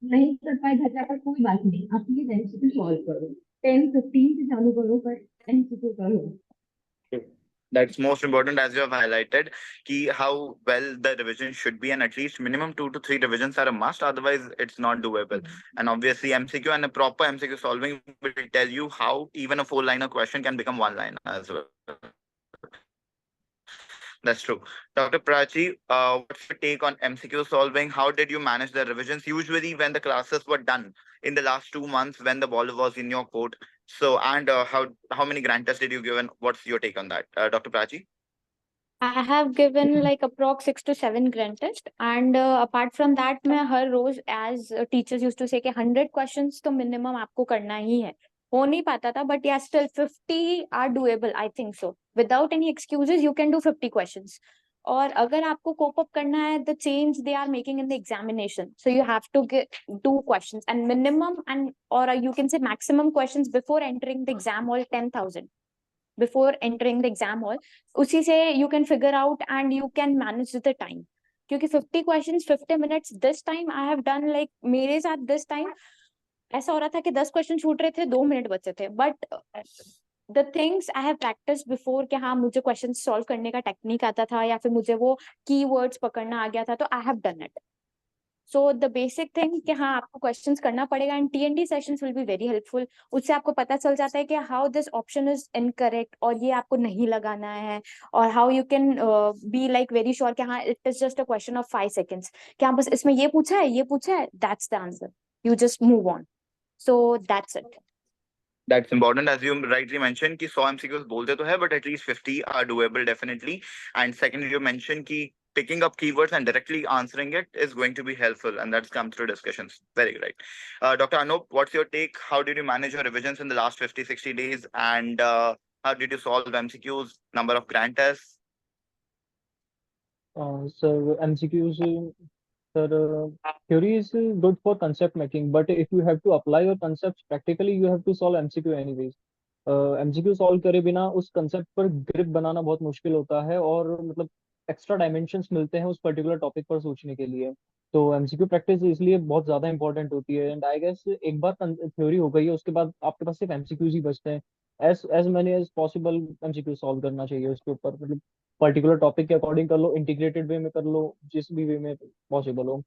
नहीं कर पाए घर जाकर, कोई बात नहीं, आप प्लीज एमसीक्यू सॉल्व करो, 10-15 से चालू करो, पर एमसीक्यू करो। That's most important, as you have highlighted, ki how well the revision should be, and at least minimum 2 to 3 revisions are a must. Otherwise, it's not doable. And obviously, MCQ and a proper MCQ solving will tell you how even a 4-liner question can become 1-liner as well. That's true. Dr. Prachi, what's your take on MCQ solving? How did you manage the revisions? Usually, when the classes were done in the last 2 months, when the ball was in your court. So, and how many grand tests did you give, and what's your take on that, Dr. Prachi? I have given like approx 6 to 7 grand test, and apart from that मैं हर रोज as teachers used to say कि 100 questions तो minimum आपको करना ही है, हो नहीं पाता था, but yeah, still 50 are doable, I think so. Without any excuses, you can do 50 questions. और अगर आपको cope up करना है the change they are making in the examination, so you have to do questions and minimum and or you can say maximum questions before entering the exam hall 10,000 before entering the exam hall. उसी से you can figure out and you can manage the time. क्योंकि 50 questions 50 minutes this time I have done like मेरे साथ this time ऐसा हो रहा था कि 10 क्वेश्चन छूट रहे थे, 2 मिनट बचे थे, but the things I have practice before कि हाँ मुझे क्वेश्चन सॉल्व करने का टेक्निक आता था या फिर मुझे वो कीवर्ड्स पकड़ना आ गया था, तो I have done it. So the basic thing कि हाँ आपको क्वेश्चंस करना पड़ेगा and TND sessions will be very helpful. उससे आपको पता चल जाता है कि how this option is incorrect और ये आपको नहीं लगाना है, और how you can be like very sure कि हाँ it is just a question of 5 seconds कि हाँ बस इसमें ये पूछा है, that's the answer, you just move on. So that's it. That's important, as you rightly mentioned कि 100 MCQs बोलते तो है, but at least 50 are doable definitely. And secondly, you mentioned कि picking up keywords and directly answering it is going to be helpful, and that's come through discussions. Very right. Dr. Anup, what's your take? How did you manage your revisions in the last 50, 60 days? And how did you solve MCQs, number of grand tests? So MCQs, sir, theory is good for concept making, but if you have to apply your concepts practically, you have to solve MCQ anyways. MCQ solve करे बिना उस concept पर grip बनाना बहुत मुश्किल होता है, और मतलब एक्स्ट्रा डायमेंशंस मिलते हैं उस पर्टिकुलर टॉपिक पर सोचने के लिए. तो एमसीक्यू प्रैक्टिस इसलिए बहुत ज्यादा इंपॉर्टेंट होती है. एंड आई गेस एक बार थ्योरी हो गई है उसके बाद आपके पास सिर्फ एमसीक्यूज ही बचते हैं. As many as possible MCQ solve करना चाहिए उसके ऊपर. मतलब पर्टिकुलर टॉपिक के अकॉर्डिंग कर लो, इंटीग्रेटेड वे में कर लो, जिस भी वे में पॉसिबल हो.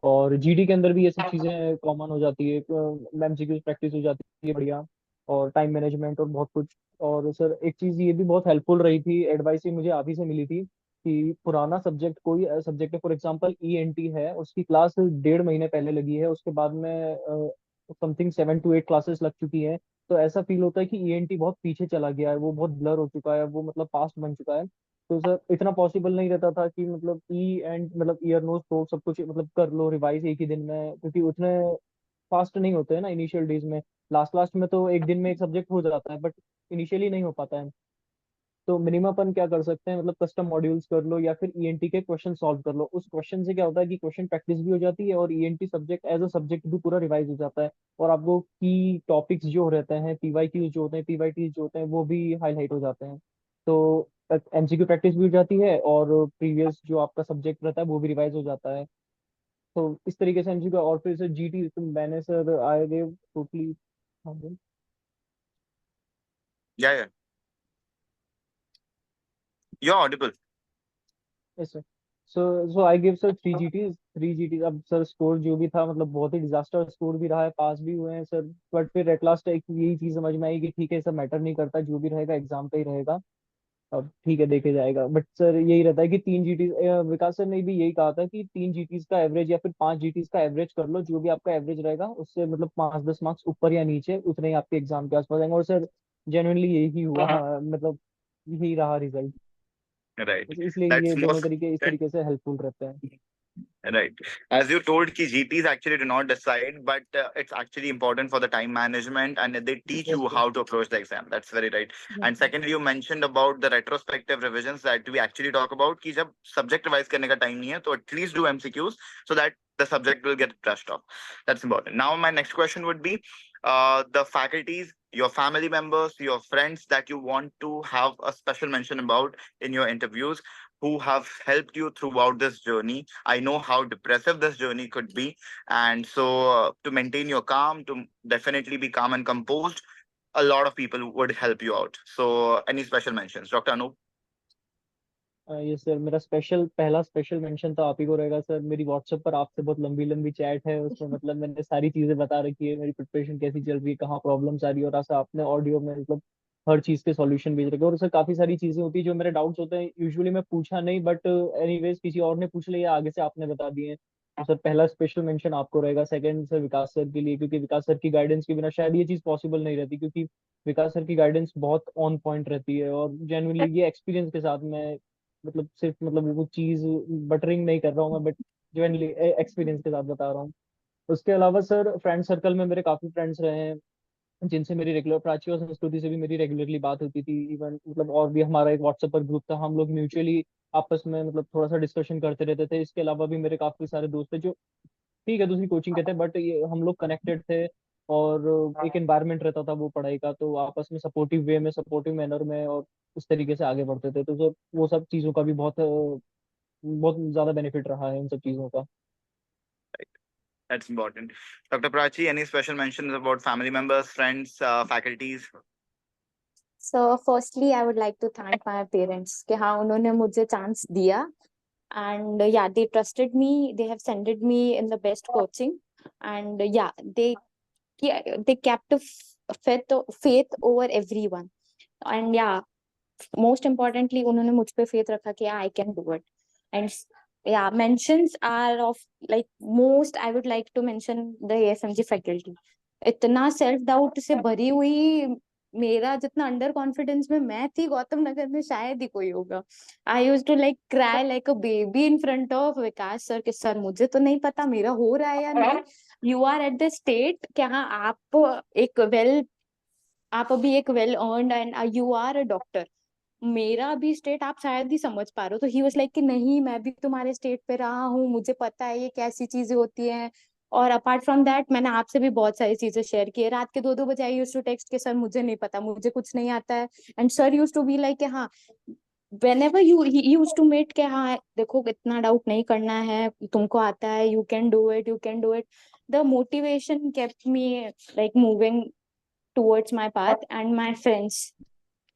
और जीडी के अंदर भी ये सब चीजें कॉमन हो जाती है, एमसीक्यू प्रैक्टिस हो जाती है बढ़िया, और टाइम मैनेजमेंट और बहुत कुछ. और सर एक चीज ये भी बहुत हेल्पफुल रही थी, एडवाइस ही मुझे आप ही से मिली थी कि पुराना सब्जेक्ट, कोई सब्जेक्ट है फॉर एग्जांपल ईएनटी है, उसकी क्लास 1.5 महीने पहले लगी है, उसके बाद में समथिंग 7 to 8 क्लासेस लग चुकी हैं. तो ऐसा फील होता है कि ईएनटी बहुत पीछे चला गया है, वो बहुत ब्लर हो चुका है, वो मतलब पास्ट बन चुका है. तो सर इतना पॉसिबल नहीं रहता था कि मतलब ई एंड मतलब ईयर नोट तो सब कुछ मतलब कर लो रिवाइज एक ही दिन में, क्योंकि उतने फास्ट नहीं होते हैं ना इनिशियल डेज में. लास्ट लास्ट में तो एक दिन में एक सब्जेक्ट हो जाता है, बट इनिशियली नहीं हो पाता है. तो मिनिमम अपन क्या कर सकते हैं, मतलब कस्टम मॉड्यूल्स कर लो या फिर ईएनटी के क्वेश्चन सॉल्व कर लो. उस क्वेश्चन से क्या होता है कि क्वेश्चन प्रैक्टिस भी हो जाती है, और ENT subject as a subject भी पूरा रिवाइज हो जाता है, और आपको की टॉपिक्स जो रहते हैं, पीवाईक्यूज जो होते हैं, पीवाईटीज जो होते हैं, वो भी हाईलाइट हो जाते हैं. तो एमसीक्यू प्रैक्टिस भी हो जाती है, और प्रीवियस जो आपका सब्जेक्ट रहता है वो भी रिवाइज हो जाता है. तो इस तरीके से एमसीक्यू. और फिर सर जीटी मैंने sir I gave totally. Yeah, yeah. You're audible. Yes sir. So I give sir 3 GT. अब सर स्कोर जो भी था मतलब बहुत ही डिजास्टर स्कोर भी रहा है, पास भी हुए हैं सर. बट फिर एट लास्ट एक यही चीज समझ में आई कि ठीक है सब मैटर नहीं करता, जो भी रहेगा एग्जाम पे ही रहेगा. अब ठीक है देखे जाएगा. बट सर यही रहता है कि 3 जीटी, विकास सर ने भी यही कहा था कि 3 जीटीज का एवरेज या फिर 5 जीटीज का एवरेज कर लो, जो भी आपका एवरेज रहेगा उससे मतलब 5-10 मार्क्स ऊपर या नीचे उतने ही आपके एग्जाम के आसपास आएंगे. और सर जेन्युइनली यही हुआ, मतलब यही रहा रिजल्ट. Right. इसलिए That's ये दोनों most. तरीके इस तरीके से हेल्पफुल रहते हैं. Right. As you told, ki GTs actually do not decide, but it's actually important for the time management, and they teach Yes, you sir. how to approach the exam. That's very right. Yes, And sir. secondly, you mentioned about the retrospective revisions that we actually talk about. कि जब subject revise करने का time नहीं है, तो at least do MCQs so that the subject will get brushed off. That's important. Now, my next question would be the faculties, your family members, your friends that you want to have a special mention about in your interviews, who have helped you throughout this journey. I know how depressive this journey could be. And so, to maintain your calm, to definitely be calm and composed, a lot of people would help you out. So, any special mentions? Dr. Anup? ये sir मेरा पहला special mention तो आप ही को रहेगा sir. मेरी WhatsApp पर आपसे बहुत लंबी लंबी चैट है, उसमें मतलब मैंने सारी चीजें बता रखी है, मेरी प्रिपरेशन कैसी चल रही है, कहाँ प्रॉब्लम्स आ रही है, और ऐसा आपने ऑडियो में मतलब हर चीज के सॉल्यूशन भेज रखे. और सर काफी सारी चीजें होती है जो मेरे डाउट्स होते हैं, यूजुअली मैं पूछा नहीं, बट एनीवेज किसी और ने पूछ लिया, आगे से आपने बता दिए. तो सर पहला स्पेशल मेंशन आपको रहेगा. सेकंड सर विकास सर के लिए, क्योंकि विकास सर की गाइडेंस के बिना शायद ये चीज पॉसिबल नहीं रहती, क्योंकि विकास सर की गाइडेंस बहुत ऑन पॉइंट रहती है. और जेन्युइनली ये एक्सपीरियंस के साथ मैं मतलब सिर्फ मतलब वो चीज बटरिंग नहीं कर रहा हूँ मैं, बट जेन्युइनली एक्सपीरियंस के साथ बता रहा हूँ. उसके अलावा सर फ्रेंड सर्कल में मेरे काफी फ्रेंड्स रहे हैं, जिनसे मेरी रेगुलर, प्राची और संस्कृति से भी मेरी रेगुलरली बात होती थी। इवन मतलब और भी हमारा एक व्हाट्सएप पर ग्रुप था, हम लोग म्यूचुअली आपस में मतलब थोड़ा सा डिस्कशन करते रहते थे। इसके अलावा भी मेरे काफी सारे दोस्त थे जो ठीक है दूसरी कोचिंग के थे, बट ये हम लोग कनेक्टेड थे। और एक एनवायरनमेंट रहता था वो पढ़ाई का, तो आपस में सपोर्टिव वे में, सपोर्टिव मैनर में और उस तरीके से आगे बढ़ते थे। तो वो सब चीज़ों का भी बहुत ज्यादा बेनिफिट रहा है इन सब चीज़ों का। That's important. Dr. Prachi, any special mentions about family members, friends, faculties? So firstly, I would like to thank my parents कि हाँ उन्होंने मुझे chance दिया, and yeah, they trusted me. They have sent me in the best coaching, and yeah, they kept a faith over everyone. And yeah, most importantly, उन्होंने मुझ पे faith रखा कि I can do it. And yeah, mentions are of like most I would like to mention the AFMG faculty. इतना self doubt से भरी हुई मेरा जितना अंडर कॉन्फिडेंस में मैं थी गौतम नगर में शायद ही कोई होगा। I use to like cry like a baby in front of Vikas sir कि सर मुझे तो नहीं पता मेरा हो रहा है या नहीं। You are at the state क्या हाँ आप अभी एक well earned and you are a doctor. मेरा भी स्टेट आप शायद ही समझ पा रहे हो। तो ही वाज लाइक कि नहीं मैं भी तुम्हारे स्टेट पे रहा हूँ, मुझे पता है ये कैसी चीजें होती हैं। और अपार्ट फ्रॉम दैट मैंने आपसे भी बहुत सारी चीजें शेयर की है। रात के 2-2 बजे आई यूज टू टेक्स्ट के सर मुझे नहीं पता, मुझे कुछ नहीं आता है। And sir use to be like हाँ whenever he used to meet के हाँ देखो इतना डाउट नहीं करना है, तुमको आता है, you can do it, you can do it. The motivation kept me like moving towards my path. And my friends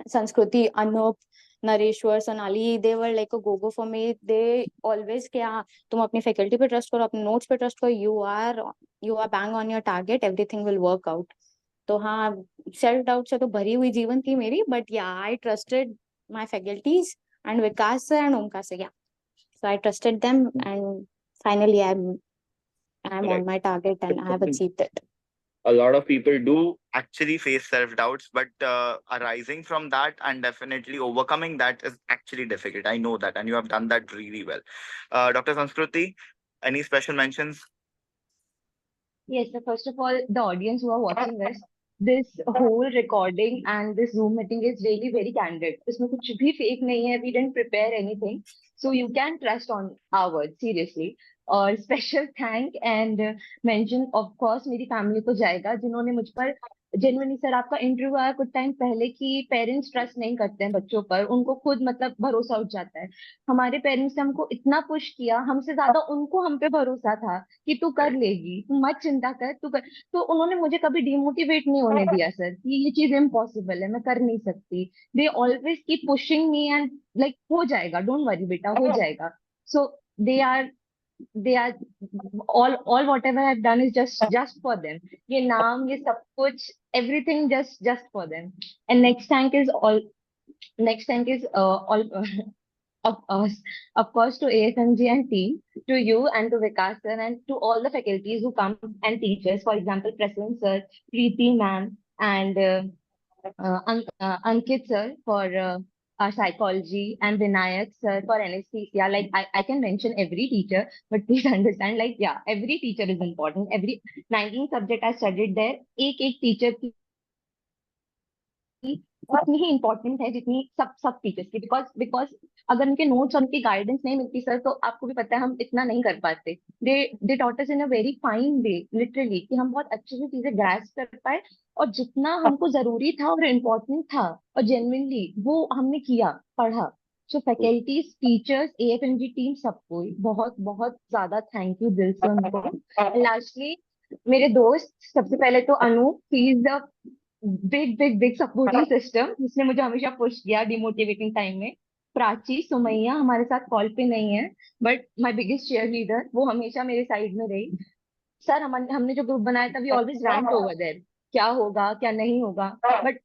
Sanskriti, Anup, Nareshwar, Sonali, they were like a go for me. They always कि हाँ तुम अपनी faculty पे trust करो, अपने notes पे trust करो, you are bang on your target, everything will work out. तो हाँ सेल्फ डाउट से तो भरी हुई जीवन थी मेरी, बट या आई trusted my faculties and Vikas sir and Omkar sir. Yeah, so I trusted them, and finally I'm Right. on my target and I have achieved it. A lot of people do actually face self-doubts, but arising from that and definitely overcoming that is actually difficult. I know that, and you have done that really well. Dr. Sanskruti, any special mentions? Yes, so first of all, the audience who are watching us, this whole recording and this Zoom meeting is really very candid. इसमें कुछ भी fake नहीं है. We didn't prepare anything, so you can trust on our words seriously. और special thank and mention of course मेरी family को जाएगा जिन्होंने मुझ पर जेनुअनली सर आपका इंटरव्यू आया कुछ टाइम पहले कि पेरेंट्स ट्रस्ट नहीं करते हैं बच्चों पर, उनको खुद मतलब भरोसा उठ जाता है। हमारे पेरेंट्स ने हमको इतना पुश किया, हमसे ज्यादा उनको हम पे भरोसा था कि तू कर लेगी, तू मत चिंता कर, तू कर। तो उन्होंने मुझे कभी डिमोटिवेट नहीं होने दिया सर कि ये चीज इम्पॉसिबल है, मैं कर नहीं सकती। They always keep pushing me and like हो जाएगा, डोंट वरी बेटा, हो जाएगा। So they are all whatever I've done is just for them. ये नाम ये सब कुछ everything just for them. And next thank is all of us, of course, to AFMG and team, to you and to Vikas sir, and to all the faculties who come and teach us. For example, Prasan sir, Preeti ma'am, and Ankit sir for our psychology, and Vinayak sir for anesthesia. Like I can mention every teacher, but please understand, like yeah, every teacher is important. Every 19 subject I studied there, एक teacher की उतनी ही important है जितनी सब teachers की। Because अगर उनके notes और उनकी गाइडेंस नहीं मिलती सर, तो आपको भी पता है हम इतना नहीं कर पाते। They taught us in a very fine way literally कि हम बहुत अच्छे से चीजें ग्रास्प कर पाए, और जितना हमको जरूरी था और इम्पोर्टेंट था और जेन्युइनली वो हमने किया, पढ़ा। सो फैकल्टीज, टीचर्स, AFMG टीम, सबको बहुत बहुत ज्यादा थैंक यू दिल से उनको। लास्टली मेरे दोस्त, सबसे पहले तो Anu, he is the big supporting system जिसने मुझे हमेशा पुश किया डिमोटिवेटिंग टाइम में। प्राची, सुमैया हमारे साथ कॉल पे नहीं है, but my biggest cheerleader, वो हमेशा मेरे साइड में रही। सर हमने जो ग्रुप बनाया था, we always rant over there, क्या होगा क्या नहीं होगा, बट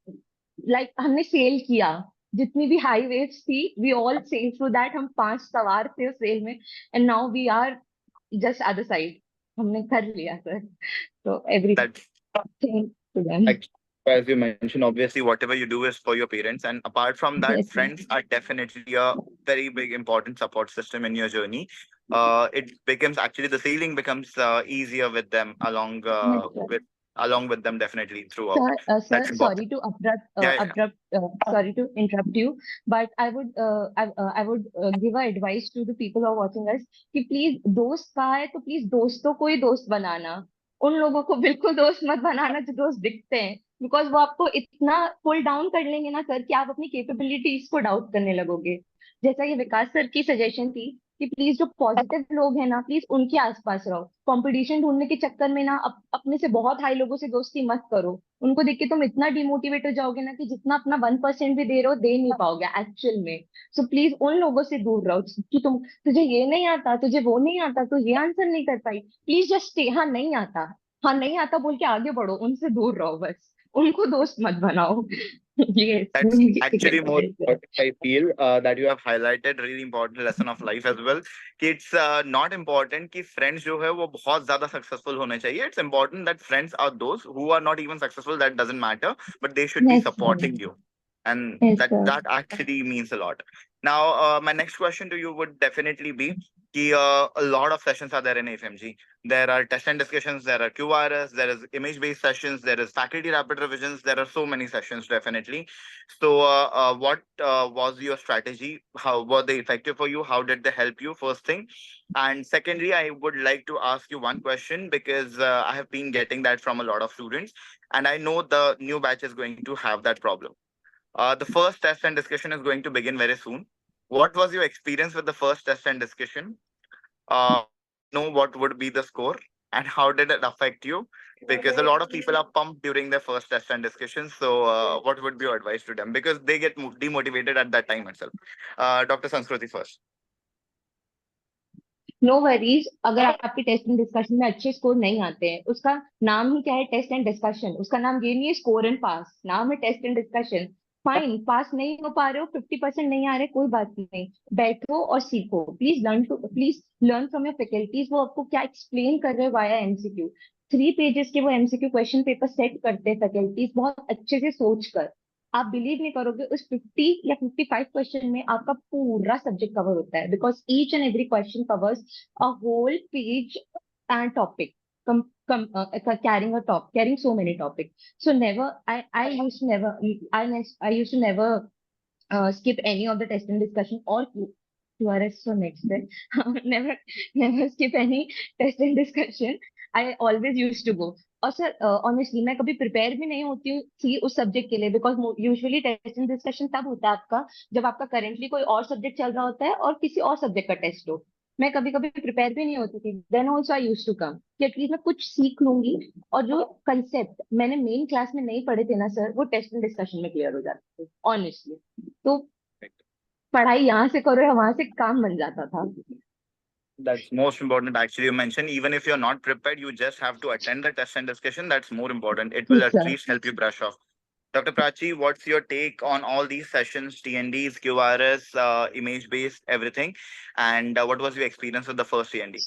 लाइक हमने सेल किया। जितनी भी हाई वेव्स थी, we all sail through that. हम 5 सवार थे उस सेल में, and now we are just other side. हमने कर लिया सर, तो everything to them. Like, as you mentioned, obviously, whatever you do is for your parents. And apart from that, Yes, friends are definitely a very big, important support system in your journey. It becomes actually the sailing becomes easier with them along yes, sir. with along with them definitely throughout. Sir, That's sorry important. to Yeah, yeah. sorry to interrupt you, but I would give a advice to the people who are watching us कि please दोस्त कहाँ है तो please दोस्तों को ही दोस्त बनाना, उन लोगों को बिल्कुल दोस्त मत बनाना जो दोस्त दिखते हैं, बिकॉज वो आपको इतना पुल डाउन कर लेंगे ना सर कि आप अपनी कैपेबिलिटीज को डाउट करने लगोगे। जैसा कि विकास सर की सजेशन थी कि प्लीज जो पॉजिटिव लोग हैं ना प्लीज उनके आसपास रहो, कंपटीशन ढूंढने के चक्कर में ना अपने से बहुत हाई लोगों से दोस्ती मत करो, उनको देख के तुम इतना डिमोटिवेट हो जाओगे ना कि जितना अपना 1% भी दे रहे हो दे नहीं पाओगे एक्चुअल में। सो प्लीज उन लोगों से दूर रहो कि तुझे ये नहीं आता, तुझे वो नहीं आता, तू ये आंसर नहीं कर पाई, प्लीज जस्ट स्टे, हाँ नहीं आता, हाँ नहीं आता बोल के आगे बढ़ो, उनसे दूर रहो बस, उनको दोस्त मत बनाओ। ये That's basic actually more advice है। important. I feel that you have highlighted really important lesson of life as well. कि it's not important कि friends जो है वो बहुत ज़्यादा successful होने चाहिए. It's important that friends are those who are not even successful. That doesn't matter, but they should be Yes, sir. supporting you, and Yes, that sir. that actually means a lot. Now, my next question to you would definitely be कि a lot of sessions are there in AFMG. There are test and discussions, there are QRS, there is image-based sessions, there is faculty rapid revisions. There are so many sessions definitely. So, what was your strategy? How were they effective for you? How did they help you? First thing, and secondly, I would like to ask you one question because I have been getting that from a lot of students, and I know the new batch is going to have that problem. The first test and discussion is going to begin very soon. What was your experience with the first test and discussion? Know what would be the score and how did it affect you? Because a lot of people are pumped during their first test and discussion. So, what would be your advice to them? Because they get demotivated at that time itself. Dr. Sanskruti first. No worries, अगर आपके test and discussion में अच्छे score नहीं आते हैं, उसका नाम ही क्या है, टेस्ट एंड डिस्कशन, उसका नाम ये नहीं है स्कोर एंड पास, नाम है टेस्ट एंड डिस्कशन। फाइन, पास नहीं हो पा रहे हो, 50% नहीं आ रहे, कोई बात नहीं, बैठो और सीखो, please learn from your faculties, वो आपको क्या एक्सप्लेन कर रहे हैं वाया एमसीक्यू। 3 पेजेस के वो एमसीक्यू क्वेश्चन पेपर सेट करते हैं फैकल्टीज बहुत अच्छे से सोच कर, आप बिलीव नहीं करोगे उस 50 या 55 क्वेश्चन में आपका पूरा सब्जेक्ट कवर होता है, because each and every question covers a whole page and topic, carrying so many topics. So never, I used to never, I used to never skip any of the test and discussion or QRS. So next day, never skip any test and discussion. I always used to go. और sir honestly मैं कभी prepare भी नहीं होती हूँ थी उस subject के लिए, because usually test and discussion तब होता है आपका जब आपका करेंटली कोई और सब्जेक्ट चल रहा होता है और किसी और सब्जेक्ट का टेस्ट हो। मैं कभी कभी प्रिपेयर भी नहीं होती थी, then also I use to come कि एटलीस्ट मैं कुछ सीख लूंगी, और जो कंसेप्ट मैंने मेन क्लास में नहीं पढ़े थे ना सर, वो टेस्ट एंड डिस्कशन में क्लियर हो जाते थे ऑनेस्टली। तो पढ़ाई यहाँ से करो या वहां से काम बन जाता था। That's most important. Actually, you mentioned even if you're not prepared, you just have to attend the test and discussion. That's more important. It will Yes, at sir. least help you brush off. Dr. Prachi, what's your take on all these sessions, TNDs, QRS, image-based, everything? And what was your experience with the first TND?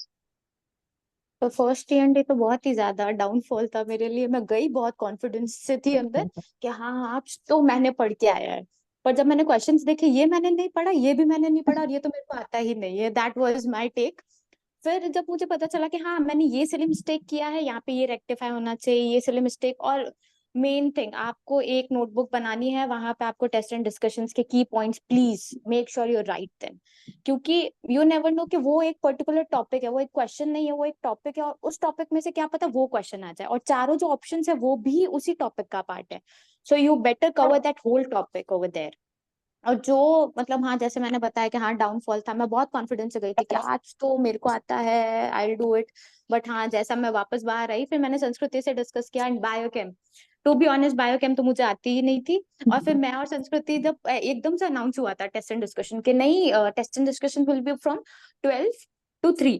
तो first TND तो बहुत ही ज्यादा downfall था मेरे लिए। मैं गई बहुत कॉन्फिडेंस से थी अंदर कि हाँ आप तो मैंने पढ़ के आया है, पर जब मैंने क्वेश्चंस देखे ये मैंने नहीं पढ़ा, ये भी मैंने नहीं पढ़ा, और ये तो मेरे को आता ही नहीं है। That was my take. फिर जब मुझे पता चला कि हाँ मैंने ये सिली मिस्टेक किया है, यहाँ पे ये रेक्टिफाई होना चाहिए, ये सिली मिस्टेक, और मेन थिंग आपको एक नोटबुक बनानी है, वहां पे आपको टेस्ट एंड डिस्कशंस के की points please make sure you write them, क्योंकि यू नेवर नो कि वो एक पर्टिकुलर टॉपिक है, वो एक क्वेश्चन नहीं है, वो एक टॉपिक है, और उस टॉपिक में से क्या पता वो क्वेश्चन आ जाए, और चारों जो ऑप्शंस है वो भी उसी टॉपिक का पार्ट है। So you better cover that whole topic over there. और जो मतलब हाँ जैसे मैंने बताया कि हाँ डाउनफॉल था, मैं बहुत कॉन्फिडेंस से गई थी कि आज तो मेरे को आता है, आई विल डू इट। बट हाँ जैसा मैं वापस बाहर आई फिर मैंने संस्कृति से डिस्कस किया and biochem, to be honest biochem तो मुझे आती ही नहीं थी। और फिर मैं और संस्कृति जब एकदम से अनाउंस हुआ था टेस्ट एंड डिस्कशन के नहीं test and discussion will be from 12 to 3,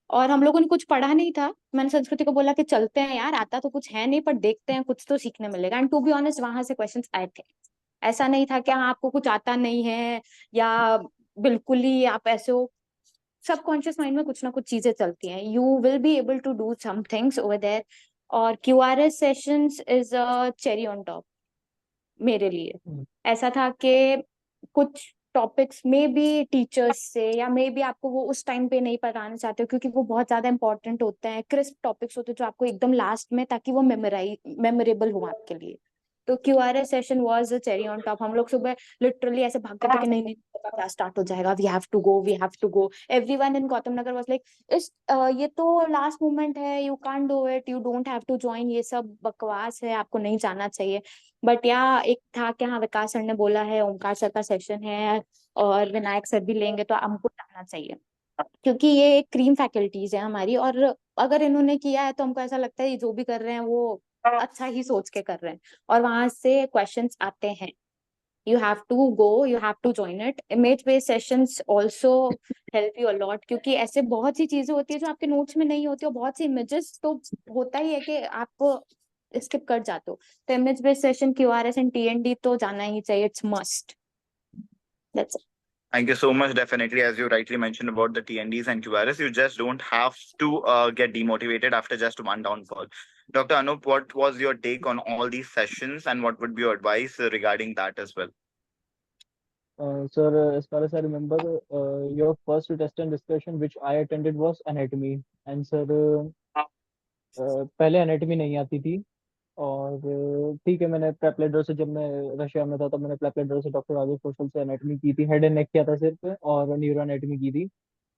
और हम लोगों ने कुछ पढ़ा नहीं था, मैंने संस्कृति को बोला कि चलते हैं यार, आता तो कुछ है नहीं पर देखते हैं, कुछ तो सीखने मिलेगा। एंड टू बी ऑनेस्ट वहां से क्वेश्चंस आए थे, ऐसा नहीं था कि हाँ आपको कुछ आता नहीं है या बिल्कुल ही आप ऐसे हो, सबकॉन्शियस माइंड में कुछ ना कुछ चीजें चलती हैं, you will be able to do some things over there. और QRS sessions is a cherry on top मेरे लिए। ऐसा था कि कुछ टॉपिक्स में भी टीचर्स से, या मे बी आपको वो उस टाइम पे नहीं पढ़ाना चाहते हो क्योंकि वो बहुत ज्यादा इंपॉर्टेंट होते हैं, क्रिस्प टॉपिक्स होते हैं जो आपको एकदम लास्ट में, ताकि वो मेमोरेबल हो आपके लिए। तो QRS session was a cherry on top. हम लोग सुबह लिटरली ऐसे भागते थे कि नहीं नहीं क्लास स्टार्ट हो जाएगा, we have to go, we have to go. Everyone in Gautam Nagar was like, इस ये तो लास्ट मोमेंट है, you can't do it, you don't have to join, ये सब बकवास है, आपको नहीं जाना चाहिए। बट या एक था कि हाँ विकास सर ने बोला है, ओमकार सर का सेशन है और विनायक सर भी लेंगे, तो हमको जाना चाहिए क्योंकि ये एक क्रीम फैकल्टीज है हमारी। और अगर इन्होंने किया है तो हमको ऐसा लगता है ये जो भी कर रहे हैं वो अच्छा ही सोच के कर रहे हैं, और वहां से क्वेश्चंस आते हैं। you have to go, you have to join it. Image based sessions also help you a lot, क्योंकि ऐसे बहुत सी चीजें होती है जो आपके नोट्स में नहीं होती, और बहुत सी इमेजेस तो होता ही है कि आपको स्किप कर जाते हो। तो image based session, QRS and TND तो जाना ही चाहिए, it's must. That's it. Thank you so much. Definitely, as you rightly mentioned about the TNDs and QRS, you just don't have to get demotivated after just one downfall. Dr. Anup, what was your take on all these sessions, and what would be your advice regarding that as well? Sir, as far as I remember, your first test and discussion which I attended was anatomy. And sir, पहले anatomy नहीं आती थी। और ठीक है, मैंने prep leader से, जब मैं रशिया में था तब मैंने प्रेप लीडर से डॉक्टर राजेश कौशल से एनाटॉमी की थी, हेड एंड नेक किया था सिर्फ, और न्यूरो एनाटॉमी की थी।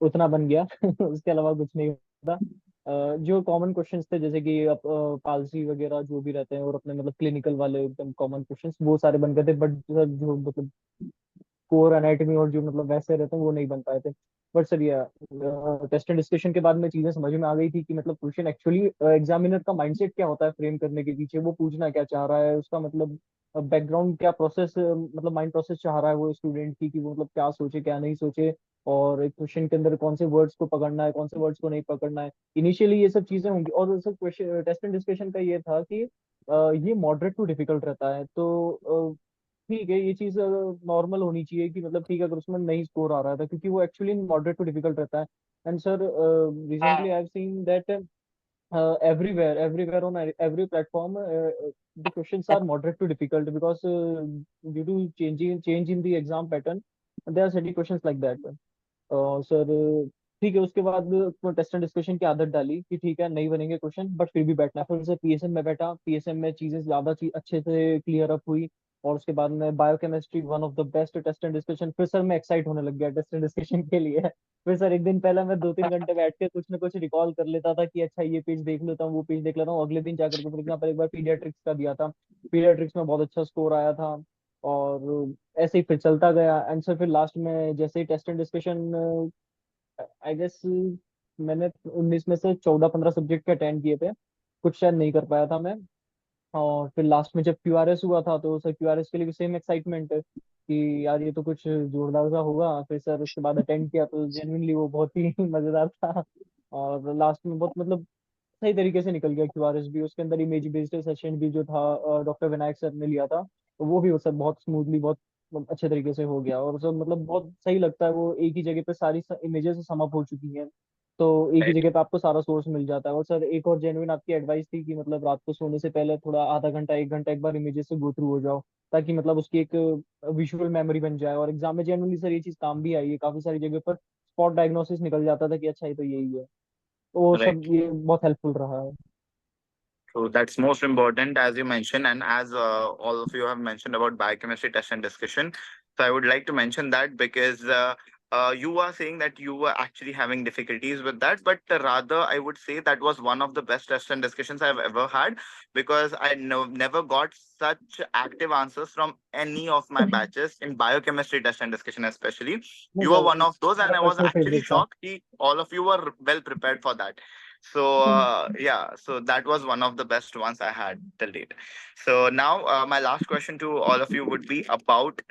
उतना बन गया उसके अलावा कुछ नहीं होता। जो कॉमन क्वेश्चंस थे जैसे कि पालसी वगैरह जो भी रहते हैं, और अपने मतलब क्लिनिकल वाले एकदम कॉमन क्वेश्चंस, वो सारे बन गए थे। बट जो मतलब कोर एनाटॉमी और जो मतलब वैसे रहते हैं वो नहीं बन पाए थे। बट सर ये टेस्ट एंड डिस्कशन के बाद में चीजें समझ में आ गई थी कि मतलब क्वेश्चन एक्चुअली एग्जामिनर का माइंडसेट क्या होता है फ्रेम करने के पीछे, वो पूछना क्या चाह रहा है, उसका मतलब बैकग्राउंड क्या प्रोसेस, मतलब माइंड प्रोसेस चाह रहा है वो स्टूडेंट की, कि वो मतलब क्या सोचे क्या नहीं सोचे, और एक क्वेश्चन के अंदर कौन से वर्ड्स को पकड़ना है, कौन से वर्ड्स को नहीं पकड़ना है। इनिशियली ये सब चीजें होंगी। और sir question test and discussion का ये था कि ये मॉडरेट टू डिफिकल्ट रहता है। तो ठीक है, ये चीज नॉर्मल होनी चाहिए कि मतलब ठीक है अगर उसमें नहीं स्कोर आ रहा था, क्योंकि वो एक्चुअली मॉडरेट टू डिफिकल्ट रहता है। And sir recently I have seen that everywhere on every platform, the questions are moderate to difficult because due to change in the exam pattern, there are certain questions like that. Sir ठीक है, उसके बाद test and discussion की आदत डाली कि ठीक है नहीं बनेंगे क्वेश्चन, बट फिर भी बैठना। फिर से पीएसएम में बैठा, पीएसएम में चीजें ज्यादा अच्छे से क्लियर अप हुई। और उसके बाद में biochemistry, one of the best test and discussion. फिर सर मैं एक्साइट होने लग गया टेस्ट एंड डिस्कशन के लिए। फिर सर एक दिन पहले मैं 2-3 घंटे बैठ के कुछ ना कुछ रिकॉल कर लेता था कि अच्छा ये पेज देख लेता हूँ, वो पेज देख लेता हूँ। अगले दिन जाकर के फॉर एग्जाम्पल एक बार पीडियाट्रिक्स का दिया था, पीडियाट्रिक्स में बहुत अच्छा स्कोर आया था। और ऐसे ही फिर चलता गया। एंड सर फिर लास्ट में जैसे ही test and discussion, I guess मैंने 19 में से 14-15 सब्जेक्ट के अटेंड किए थे, कुछ शायद नहीं कर पाया था मैं। और फिर लास्ट में जब क्यूआरएस हुआ था तो सर क्यूआरएस के लिए भी सेम एक्साइटमेंट है कि यार ये तो कुछ जोरदार सा होगा। फिर सर उसके बाद अटेंड किया तो जेन्युइनली वो बहुत ही मजेदार था। और लास्ट में बहुत मतलब सही तरीके से निकल गया क्यूआरएस भी। उसके अंदर इमेज बेस्ड सेशन भी जो था डॉक्टर विनायक सर ने लिया था, तो वो भी सर बहुत स्मूथली, बहुत अच्छे तरीके से हो गया। और सब मतलब बहुत सही लगता है, वो एक ही जगह पे सारी इमेजेस सम अप हो चुकी हैं, तो एक ही Right. जगह पे आपको सारा सोर्स मिल जाता है। और सर एक और जेन्युइन आपकी एडवाइस थी कि मतलब रात को सोने से पहले थोड़ा आधा घंटा 1 घंटा एक बार इमेजेस से गो थ्रू हो जाओ, ताकि मतलब उसकी एक विजुअल मेमोरी बन जाए। और एग्जाम में जेन्युइनली सर ये चीज काम भी आई है, काफी सारी जगह पर स्पॉट डायग्नोसिस निकल जाता था कि अच्छा ये तो यही है। तो वो Right. सब ये बहुत हेल्पफुल रहा है। So that's most important, as you mentioned, and as all of you have mentioned about biochemistry test and discussion. So I would like to mention that because you are saying that you were actually having difficulties with that, but rather I would say that was one of the best test and discussions I've ever had, because I never got such active answers from any of my batches in biochemistry test and discussion, especially. नहीं You were sir, one of those, and मेरा I was personal actually favourite था। shocked that all of you were well prepared for that. So yeah, so that was one of the best ones I had till date. So now my last question to all of you would be about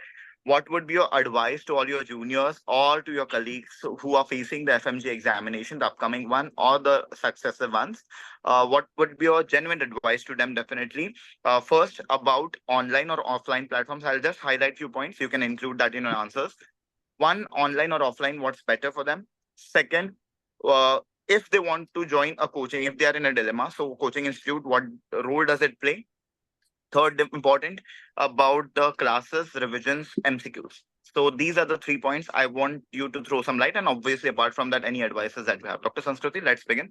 what would be your advice to all your juniors or to your colleagues who are facing the FMG examination, the upcoming one or the successive ones? What would be your genuine advice to them? Definitely. First, about online or offline platforms, I'll just highlight few points. You can include that in your answers. One, online or offline, what's better for them? Second, uh, if they want to join a coaching, if they are in a dilemma, so coaching institute, what role does it play? Third, important, about the classes, revisions, MCQs. So these are the 3 points I want you to throw some light, and obviously apart from that, any advices that you have. Dr. Sanskriti, let's begin.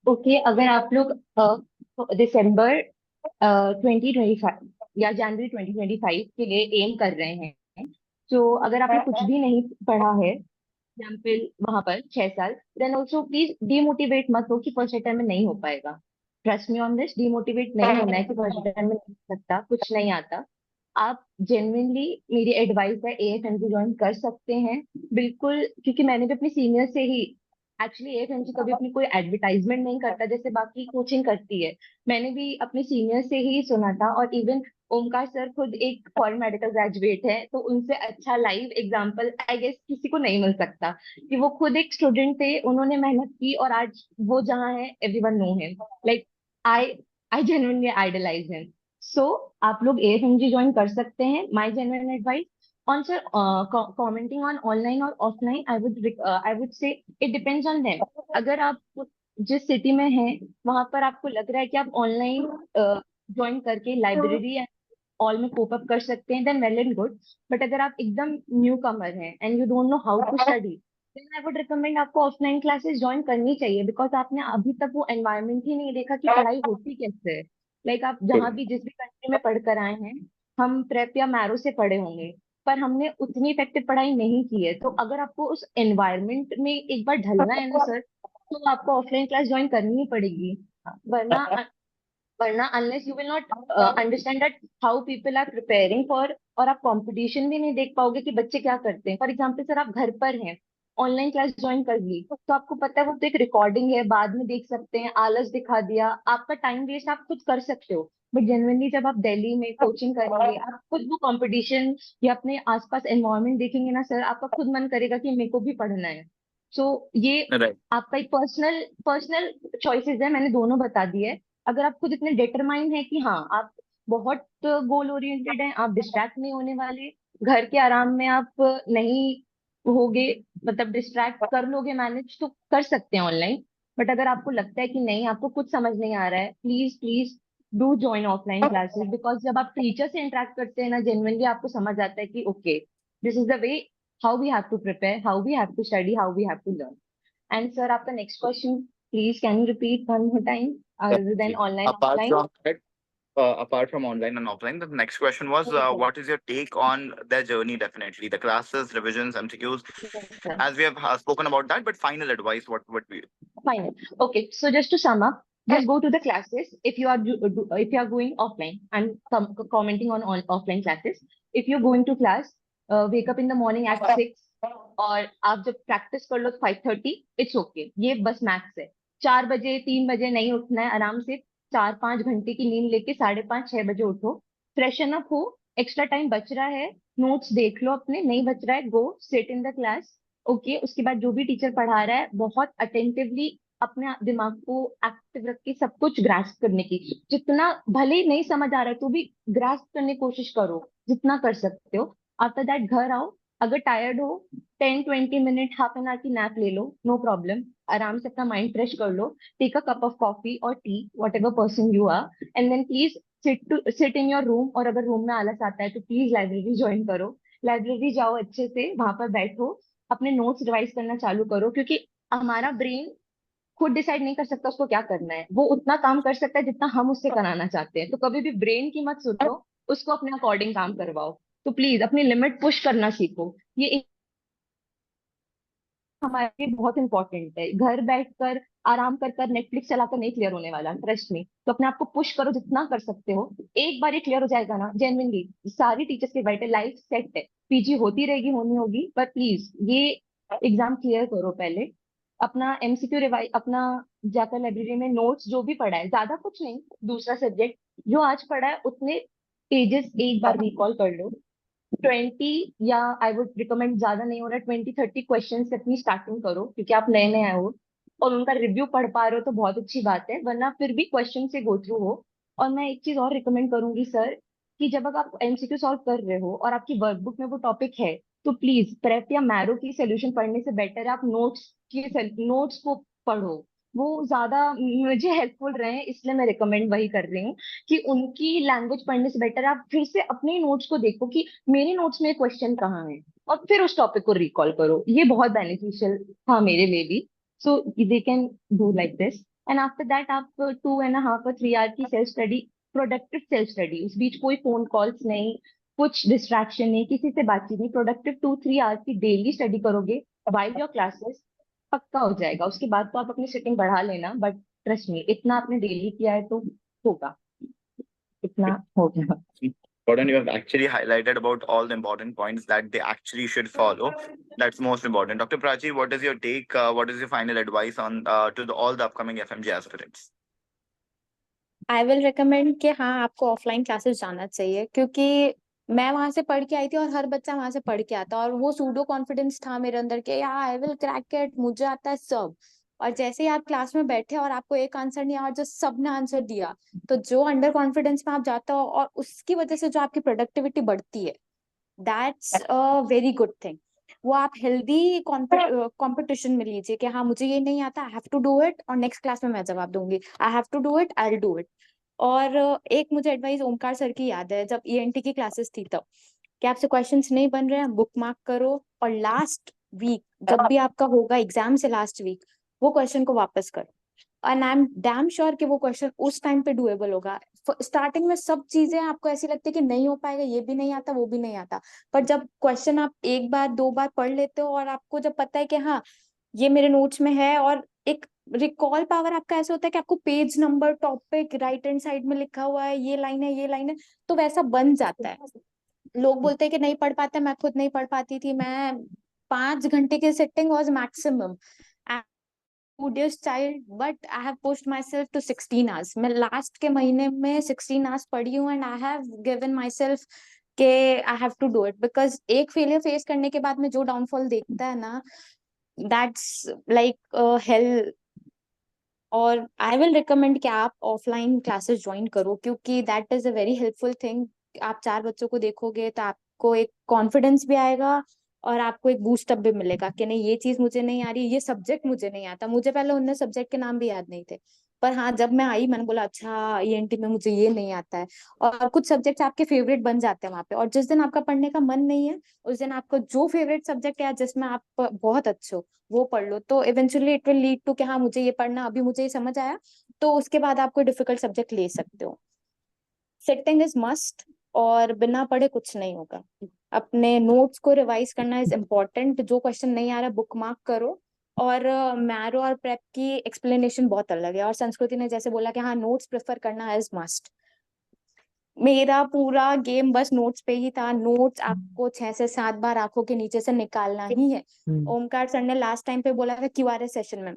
Okay अगर आप लोग दिसंबर 2025 या जनवरी 2025 के लिए M कर रहे हैं, तो अगर आपने कुछ भी नहीं पढ़ा है एग्जाम्पल वहां पर 6 साल, देन ऑल्सो प्लीज डीमोटिवेट मत हो कि फर्स्ट अटेम्प्ट में नहीं हो पाएगा। Trust me on this, demotivate नहीं होना है कि फर्स्ट अटेम्प्ट में नहीं हो सकता, कुछ नहीं आता। आप जेन्युइनली, मेरी एडवाइस है, एएफएमजी ज्वाइन कर सकते हैं बिल्कुल, क्योंकि मैंने भी अपने सीनियर से ही, एक्चुअली एएफएमजी कभी अपनी कोई एडवर्टाइजमेंट नहीं करता जैसे बाकी कोचिंग करती है। मैंने भी अपने सीनियर से ही सुना था, और इवन ओमकार सर खुद एक फॉरेन मेडिकल ग्रेजुएट है, तो उनसे अच्छा लाइव एग्जांपल आई गेस किसी को नहीं मिल सकता, कि वो खुद एक स्टूडेंट थे, उन्होंने मेहनत की और आज वो जहाँ है everyone know him, like I I genuinely idealize him. So आप लोग एएफएमजी ज्वाइन कर सकते हैं। My genuine advice on sir, commenting on online और offline, I would say it depends on them. अगर आप जिस सिटी में हैं वहां पर आपको लग रहा है कि आप ऑनलाइन ज्वाइन करके लाइब्रेरी ऑल में कोप अप कर सकते हैं, then well and good. But अगर आप एकदम न्यू कमर हैं and you don't know how to study, then I would recommend आपको ऑफलाइन क्लासेस ज्वाइन करनी चाहिए, बिकॉज आपने अभी तक वो एनवायरनमेंट ही नहीं देखा कि पढ़ाई होती कैसे है। लाइक आप जहाँ भी जिस भी कंट्री में पढ़ कर आए हैं, हम प्रेप या मैरो से पढ़े होंगे, पर हमने उतनी इफेक्टिव पढ़ाई नहीं की है। तो अगर आपको उस एनवायरनमेंट में एक बार ढलना है ना सर, तो आपको ऑफलाइन क्लास ज्वाइन करनी ही पड़ेगी। वरना वरना unless you will not understand that how people are preparing for, और आप कंपटीशन भी नहीं देख पाओगे कि बच्चे क्या करते हैं। फॉर एग्जाम्पल सर, आप घर पर हैं, ऑनलाइन क्लास ज्वाइन कर ली, तो आपको पता है वो तो एक रिकॉर्डिंग है, बाद में देख सकते हैं, आलस दिखा दिया, आपका टाइम वेस्ट आप खुद कर सकते हो। बट जनरली जब आप दिल्ली में कोचिंग करेंगे, आप खुद वो कंपटीशन या अपने आसपास एनवायरनमेंट देखेंगे ना सर, आपका खुद मन करेगा कि मेरे को भी पढ़ना है। सो ये Right. आपका एक पर्सनल पर्सनल चॉइसेस है, मैंने दोनों बता दी है। अगर आप खुद इतने डिटरमाइंड है कि हाँ आप बहुत गोल ओरिएंटेड हैं, आप डिस्ट्रैक्ट नहीं होने वाले, घर के आराम में आप नहीं होगे, मतलब डिस्ट्रैक्ट कर लोगे मैनेज, तो कर सकते हैं ऑनलाइन। बट अगर आपको लगता है कि नहीं, आपको कुछ समझ नहीं आ रहा है, please please do join offline classes, because जब आप टीचर से इंटरेक्ट करते हैं ना, जेन्युइनली आपको समझ आता है कि okay, this is the way how we have to prepare, how we have to study, how we have to learn. And sir, आपका next question please can you repeat one more time, other than Definitely. online, Apart offline? from that, apart from online and offline, the next question was, Yes, sir. what is your take on their journey? Definitely, the classes, revisions, MCQs. Yes, sir. As we have spoken about that, but final advice, what would be? Fine. Okay, so just to sum up, just go to the classes if you are if you are going offline. I'm commenting on offline classes. If you're going to class, wake up in the morning at 6, और आप जब practice कर लो 5:30, it's okay, ये बस max है। 4 बजे 3 बजे नहीं उठना है, आराम से 4-5 घंटे की नींद लेके 5:30-6 बजे उठो, फ्रेशन अप हो, एक्स्ट्रा टाइम बच रहा है, नोट्स देख लो अपने, नहीं बच रहा है, go sit in the class. Okay, उसके बाद जो भी टीचर पढ़ा रहा है बहुत अटेंटिवली अपने दिमाग को एक्टिव रख के सब कुछ ग्रास्प करने की, जितना भले ही नहीं समझ आ रहा है तो भी ग्रास्प करने की कोशिश करो जितना कर सकते हो। आफ्टर दैट घर आओ, अगर टायर्ड हो 10-20 मिनट, हाफ एन आवर की नैप ले लो, नो प्रॉब्लम, आराम से अपना माइंड फ्रेश कर लो, take a cup of coffee और tea, whatever person you are, and then please sit in your room. और अगर रूम में आलस आता है तो प्लीज लाइब्रेरी ज्वाइन करो, लाइब्रेरी जाओ, अच्छे से वहां पर बैठो, अपने नोट्स रिवाइज करना चालू करो, क्योंकि हमारा ब्रेन खुद डिसाइड नहीं कर सकता उसको क्या करना है, वो उतना काम कर सकता है जितना हम उससे कराना चाहते हैं। तो कभी भी ब्रेन की मत सुनो, उसको अपने अकॉर्डिंग काम करवाओ। तो प्लीज अपनी लिमिट पुश करना सीखो, ये हमारे लिए बहुत इंपॉर्टेंट है। घर बैठकर आराम कर कर नेटफ्लिक्स चलाकर नहीं क्लियर होने वाला, ट्रस्ट में। तो अपने आप को पुश करो जितना कर सकते हो, एक बार ये क्लियर हो जाएगा ना, जेन्युइनली सारी टीचर्स के बैठे लाइफ सेट है, पीजी होती रहेगी, होनी होगी, पर प्लीज ये एग्जाम क्लियर करो पहले। अपना एमसीक्यू रिवाइज, अपना जाकर लाइब्रेरी में नोट्स जो भी पढ़ा है, ज्यादा कुछ नहीं, दूसरा सब्जेक्ट जो आज पढ़ा है उतने पेजेस एक बार रिकॉल कर लो। 20 या आई वुड रिकमेंड, ज्यादा नहीं हो रहा, 20-30 क्वेश्चन से अपनी स्टार्टिंग करो, क्योंकि आप नए नए आए हो और उनका रिव्यू पढ़ पा रहे हो तो बहुत अच्छी बात है, वरना फिर भी क्वेश्चन से गो थ्रू हो। और मैं एक चीज और रिकमेंड करूंगी सर, कि जब अगर आप एमसीक्यू सॉल्व कर रहे हो और आपकी वर्कबुक में वो टॉपिक है, तो प्लीज प्रेप या मैरो की सोल्यूशन पढ़ने से बेटर है आप नोट्स को पढ़ो। वो ज्यादा मुझे हेल्पफुल रहे हैं, इसलिए मैं रिकमेंड वही कर रही हूँ कि उनकी लैंग्वेज पढ़ने से बेटर आप फिर से अपने नोट्स को देखो कि मेरे नोट्स में क्वेश्चन कहाँ है, और फिर उस टॉपिक को रिकॉल करो। ये बहुत बेनिफिशियल था मेरे लिए भी। So they can do like this. And after that आप 2.5 और 3 आवर की self study, productive self study, उस बीच कोई फोन कॉल्स नहीं, कुछ डिस्ट्रैक्शन नहीं, किसी से बातचीत नहीं, प्रोडक्टिव 2-3 आवर की डेली स्टडी करोगे वाइल योर क्लासेस, पक्का हो जाएगा। उसके बाद तो आप अपनी सिटिंग बढ़ा लेना, बट ट्रस्ट मी, इतना आपने डेली किया है तो होगा, इतना हो गया। Gordon, you have actually highlighted about all the important points that they actually should follow. That's most important. Dr. Prachi, what is your take? What is your final advice on all the upcoming FMG aspirants? I will recommend कि हाँ, आपको offline classes जाना चाहिए, क्योंकि मैं वहां से पढ़ के आई थी और हर बच्चा वहां से पढ़ के आता, और वो सूडो कॉन्फिडेंस था मेरे अंदर कि यार आई विल क्रैक इट, मुझे आता है सब। और जैसे ही आप क्लास में बैठे और आपको एक आंसर नहीं आया और जो सबने आंसर दिया, तो जो अंडर कॉन्फिडेंस में आप जाते हो और उसकी वजह से जो आपकी प्रोडक्टिविटी बढ़ती है, that's a very good thing. वो आप हेल्दी कंपटीशन में लीजिए कि हाँ मुझे ये नहीं आता, I have to do it, और नेक्स्ट क्लास में मैं जवाब दूंगी, I have to do it, I will do it. और एक मुझे एडवाइस ओमकार सर की याद है, जब ईएनटी की क्लासेस थी तब, कि आपसे क्वेश्चंस नहीं बन रहे हैं, बुक मार्क करो, और लास्ट वीक जब भी आपका होगा एग्जाम से लास्ट वीक, वो क्वेश्चन को वापस करो, and I am damn sure कि वो क्वेश्चन उस टाइम पे डुएबल होगा। स्टार्टिंग में सब चीजें आपको ऐसी लगती है कि नहीं हो पाएगा, ये भी नहीं आता, वो भी नहीं आता, पर जब क्वेश्चन आप एक बार दो बार पढ़ लेते हो और आपको जब पता है कि हाँ ये मेरे नोट्स में है, और एक रिकॉल पावर आपका ऐसे होता है कि आपको page number, topic right hand side में लिखा हुआ है, ये लाइन है, ये लाइन है, तो वैसा बन जाता है। लोग बोलते हैं कि नहीं पढ़ पाते, मैं खुद नहीं पढ़ पाती थी, मैं 5 घंटे की sitting was maximum, studious child, but I have pushed myself to 16 hours. मैं लास्ट के महीने में 16 hours पढ़ी हूँ, and I have given myself के I have to do it, because एक फेलियर फेस करने के बाद में जो डाउनफॉल देखता है ना, that's like hell। और आई विल रिकमेंड कि आप ऑफलाइन क्लासेस ज्वाइन करो, क्योंकि that is a very helpful thing. आप 4 बच्चों को देखोगे तो आपको एक कॉन्फिडेंस भी आएगा, और आपको एक बूस्ट अप भी मिलेगा कि नहीं ये चीज मुझे नहीं आ रही, ये सब्जेक्ट मुझे नहीं आता। मुझे पहले उन सब्जेक्ट के नाम भी याद नहीं थे, पर हाँ जब मैं आई मैंने बोला अच्छा ईएनटी में मुझे ये नहीं आता है। और कुछ सब्जेक्ट आपके फेवरेट बन जाते हैं वहां पे, और जिस दिन आपका पढ़ने का मन नहीं है, उस दिन आपका जो फेवरेट सब्जेक्ट है जिसमें आप बहुत अच्छे हो, वो पढ़ लो, तो eventually it will lead to कि हाँ मुझे ये पढ़ना, अभी मुझे ये समझ आया, तो उसके बाद आप कोई डिफिकल्ट सब्जेक्ट ले सकते हो। सिटिंग इज मस्ट, और बिना पढ़े कुछ नहीं होगा। अपने नोट्स को रिवाइज करना इज इम्पोर्टेंट, जो क्वेश्चन नहीं आ रहा बुक मार्क करो। और मैरो और प्रेप की एक्सप्लेनेशन बहुत अलग है, और संस्कृति ने जैसे बोला कि हाँ नोट्स प्रेफर करना इज मस्ट, मेरा पूरा गेम बस नोट्स पे ही था। नोट्स आपको 6 से 7 बार आंखों के नीचे से निकालना ही है। हम्म। ओमकार सर ने लास्ट टाइम पे बोला था क्यूआरएस सेशन में,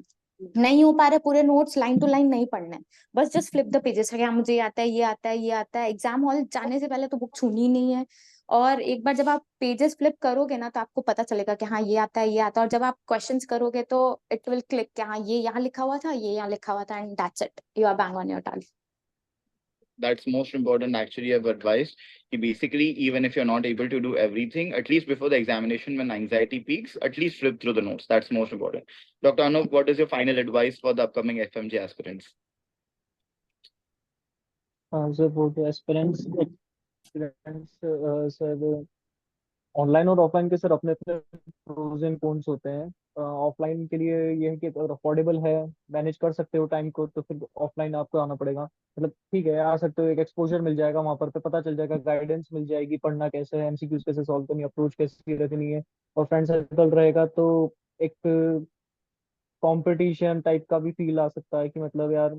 नहीं हो पा रहे पूरे नोट्स लाइन टू लाइन नहीं पढ़ना है, बस जस्ट फ्लिप द पेजेस, क्या मुझे ये आता है, ये आता है, ये आता है। एग्जाम हॉल जाने से पहले तो बुक छूनी ही नहीं है, और एक बार जब आप पेजेस फ्लिप करोगे ना, तो आपको पता चलेगा कि हाँ ये आता है, ये आता है, और जब आप क्वेश्चंस करोगे तो इट विल क्लिक कि हाँ ये यहाँ लिखा हुआ था, ये यहाँ लिखा हुआ था, and that's it, you are bang on your target. That's most important. Actually, I've advised you basically, even if you're not able to do everything, at least before the examination, when anxiety peaks, at least flip through the notes. That's most important. Dr. Anup, what is your final advice for the upcoming FMG aspirants? Sir for the aspirants, sir online और offline के sir अपने अपने pros and cons होते हैं। Offline के लिए ये है कि अगर अफोर्डेबल है, मैनेज कर सकते हो टाइम को, तो फिर ऑफलाइन आपको आना पड़ेगा। मतलब ठीक है आ सकते हो, एक एक्सपोजर मिल जाएगा वहां पर, तो पता चल जाएगा, गाइडेंस मिल जाएगी, पढ़ना कैसे है, एमसीक्यूज कैसे सॉल्व करनी है, अप्रोच कैसे रखनी है, और फ्रेंड सर्कल रहेगा तो एक कंपटीशन टाइप का भी फील आ सकता है कि मतलब यार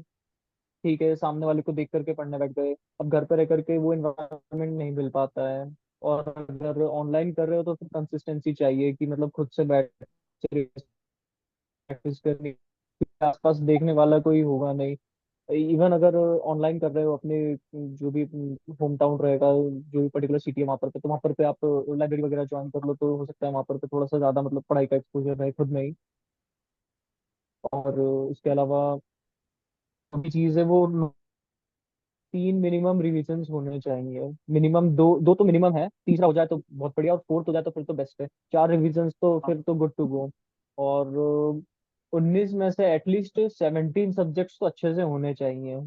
ठीक है सामने वाले को देख करके पढ़ने बैठ गए। अब घर पर रह करके वो इन्वायरमेंट नहीं मिल पाता है। और अगर ऑनलाइन कर रहे हो तो फिर कंसिस्टेंसी चाहिए कि मतलब खुद से बैठ प्रैक्टिस करनी, आसपास देखने वाला कोई होगा नहीं। इवन अगर ऑनलाइन कर रहे हो अपने जो भी होम टाउन रहेगा, जो भी पर्टिकुलर सिटी है वहाँ पर पे, तो वहाँ पर पे आप लाइब्रेरी वगैरह ज्वाइन कर लो, तो हो सकता है वहाँ पर पे थोड़ा सा ज्यादा मतलब पढ़ाई का एक्सपोजर रहे खुद में ही। और इसके अलावा अभी चीज है वो 3 मिनिमम रिविजन्स होने चाहिए। मिनिमम दो, दो तो मिनिमम है, तीसरा हो जाए तो बहुत बढ़िया, और फोर्थ हो जाए तो फिर तो बेस्ट है। 4 रिविजन्स तो फिर तो गुड टू गो। और 19 में से एटलीस्ट 17 सब्जेक्ट्स तो अच्छे से होने चाहिए।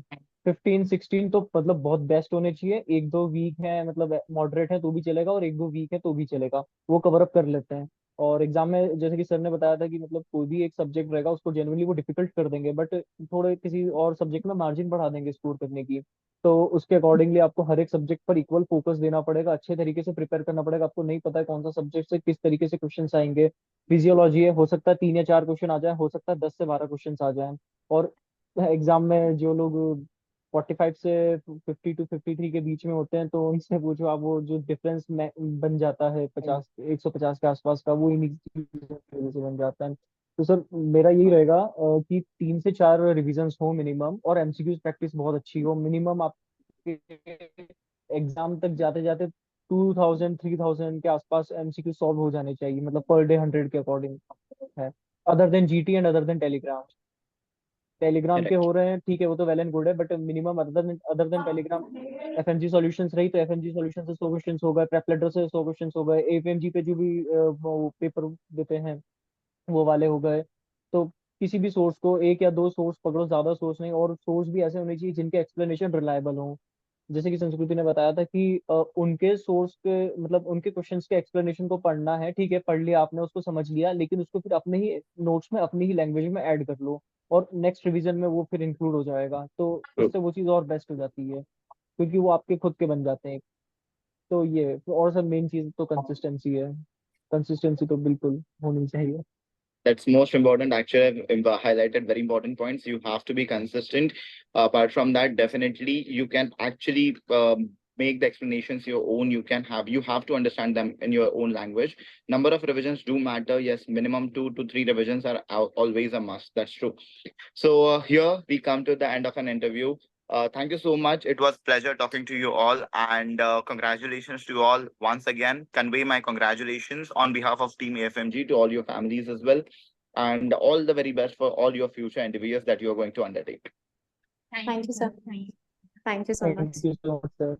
15-16 तो मतलब बहुत बेस्ट होने चाहिए। एक दो वीक है मतलब मॉडरेट है तो भी चलेगा, और एक दो वीक है तो भी चलेगा, वो कवर अप कर लेते हैं। और एग्जाम में जैसे कि सर ने बताया था कि मतलब कोई भी एक सब्जेक्ट रहेगा उसको जेनुअनली वो डिफिकल्ट कर देंगे, बट थोड़े किसी और सब्जेक्ट में मार्जिन बढ़ा देंगे स्कोर करने की। तो उसके अकॉर्डिंगली आपको हर एक सब्जेक्ट पर इक्वल फोकस देना पड़ेगा, अच्छे तरीके से प्रिपेयर करना पड़ेगा। आपको नहीं पता है कौन सा सब्जेक्ट से किस तरीके से क्वेश्चन आएंगे। फिजियोलॉजी है, हो सकता है 3 या 4 क्वेश्चन आ जाए, हो सकता है 10 से 12 क्वेश्चन आ जाए। और एग्जाम में जो लोग 45 से 50 to 53 के बीच में होते हैं, तो उनसे पूछो आप, वो जो डिफरेंस बन जाता है 150 के आसपास का, वो इन्हीं चीज़ों की वजह से बन जाता है। तो सर मेरा यही रहेगा कि 3 से 4 रिविजन्स हो मिनिमम, और एमसीक्यूज प्रैक्टिस बहुत अच्छी हो। मिनिमम आपके एग्जाम तक जाते जाते 2000-3000 के आसपास एमसीक्यू सॉल्व हो जाने चाहिए, मतलब पर डे 100 के अकॉर्डिंग है। Other than GT and other than Telegram. Telegram के Correct. हो रहे हैं ठीक है, वो तो वेल एंड गुड है, but minimum other than Telegram FMG solutions रही, तो एफएमजी सॉल्यूशन से 100 क्वेश्चन हो गए, प्रेप लेटर से 100 क्वेश्चन हो गए, एफएमजी पे जो भी वो पेपर देते हैं वो वाले हो गए। तो किसी भी सोर्स को, एक या दो सोर्स पकड़ो, ज्यादा सोर्स नहीं, और सोर्स भी ऐसे होने चाहिए जिनके एक्सप्लेनेशन रिलायबल हो। जैसे कि संस्कृति ने बताया था कि उनके सोर्स के मतलब उनके क्वेश्चंस के एक्सप्लेनेशन को पढ़ना है, ठीक है पढ़ लिया आपने, उसको समझ लिया, लेकिन उसको फिर अपने ही नोट्स में अपनी ही लैंग्वेज में ऐड कर लो, और नेक्स्ट रिवीजन में वो फिर इंक्लूड हो जाएगा, तो True. उससे वो चीज़ और बेस्ट हो जाती है, क्योंकि वो आपके खुद के बन जाते हैं। तो ये और सब मेन चीज तो कंसिस्टेंसी है। कंसिस्टेंसी तो बिल्कुल होनी चाहिए। That's most important. Actually, I've highlighted very important points. You have to be consistent. Apart from that, definitely you can actually make the explanations your own. You have to understand them in your own language. Number of revisions do matter. Yes, minimum 2 to 3 revisions are always a must. That's true. So here we come to the end of an interview. Thank you so much. It was pleasure talking to you all, and congratulations to you all once again. Convey my congratulations on behalf of Team AFMG to all your families as well, and all the very best for all your future endeavors that you are going to undertake. Thank you, sir. Thank you so thank much. You so much sir.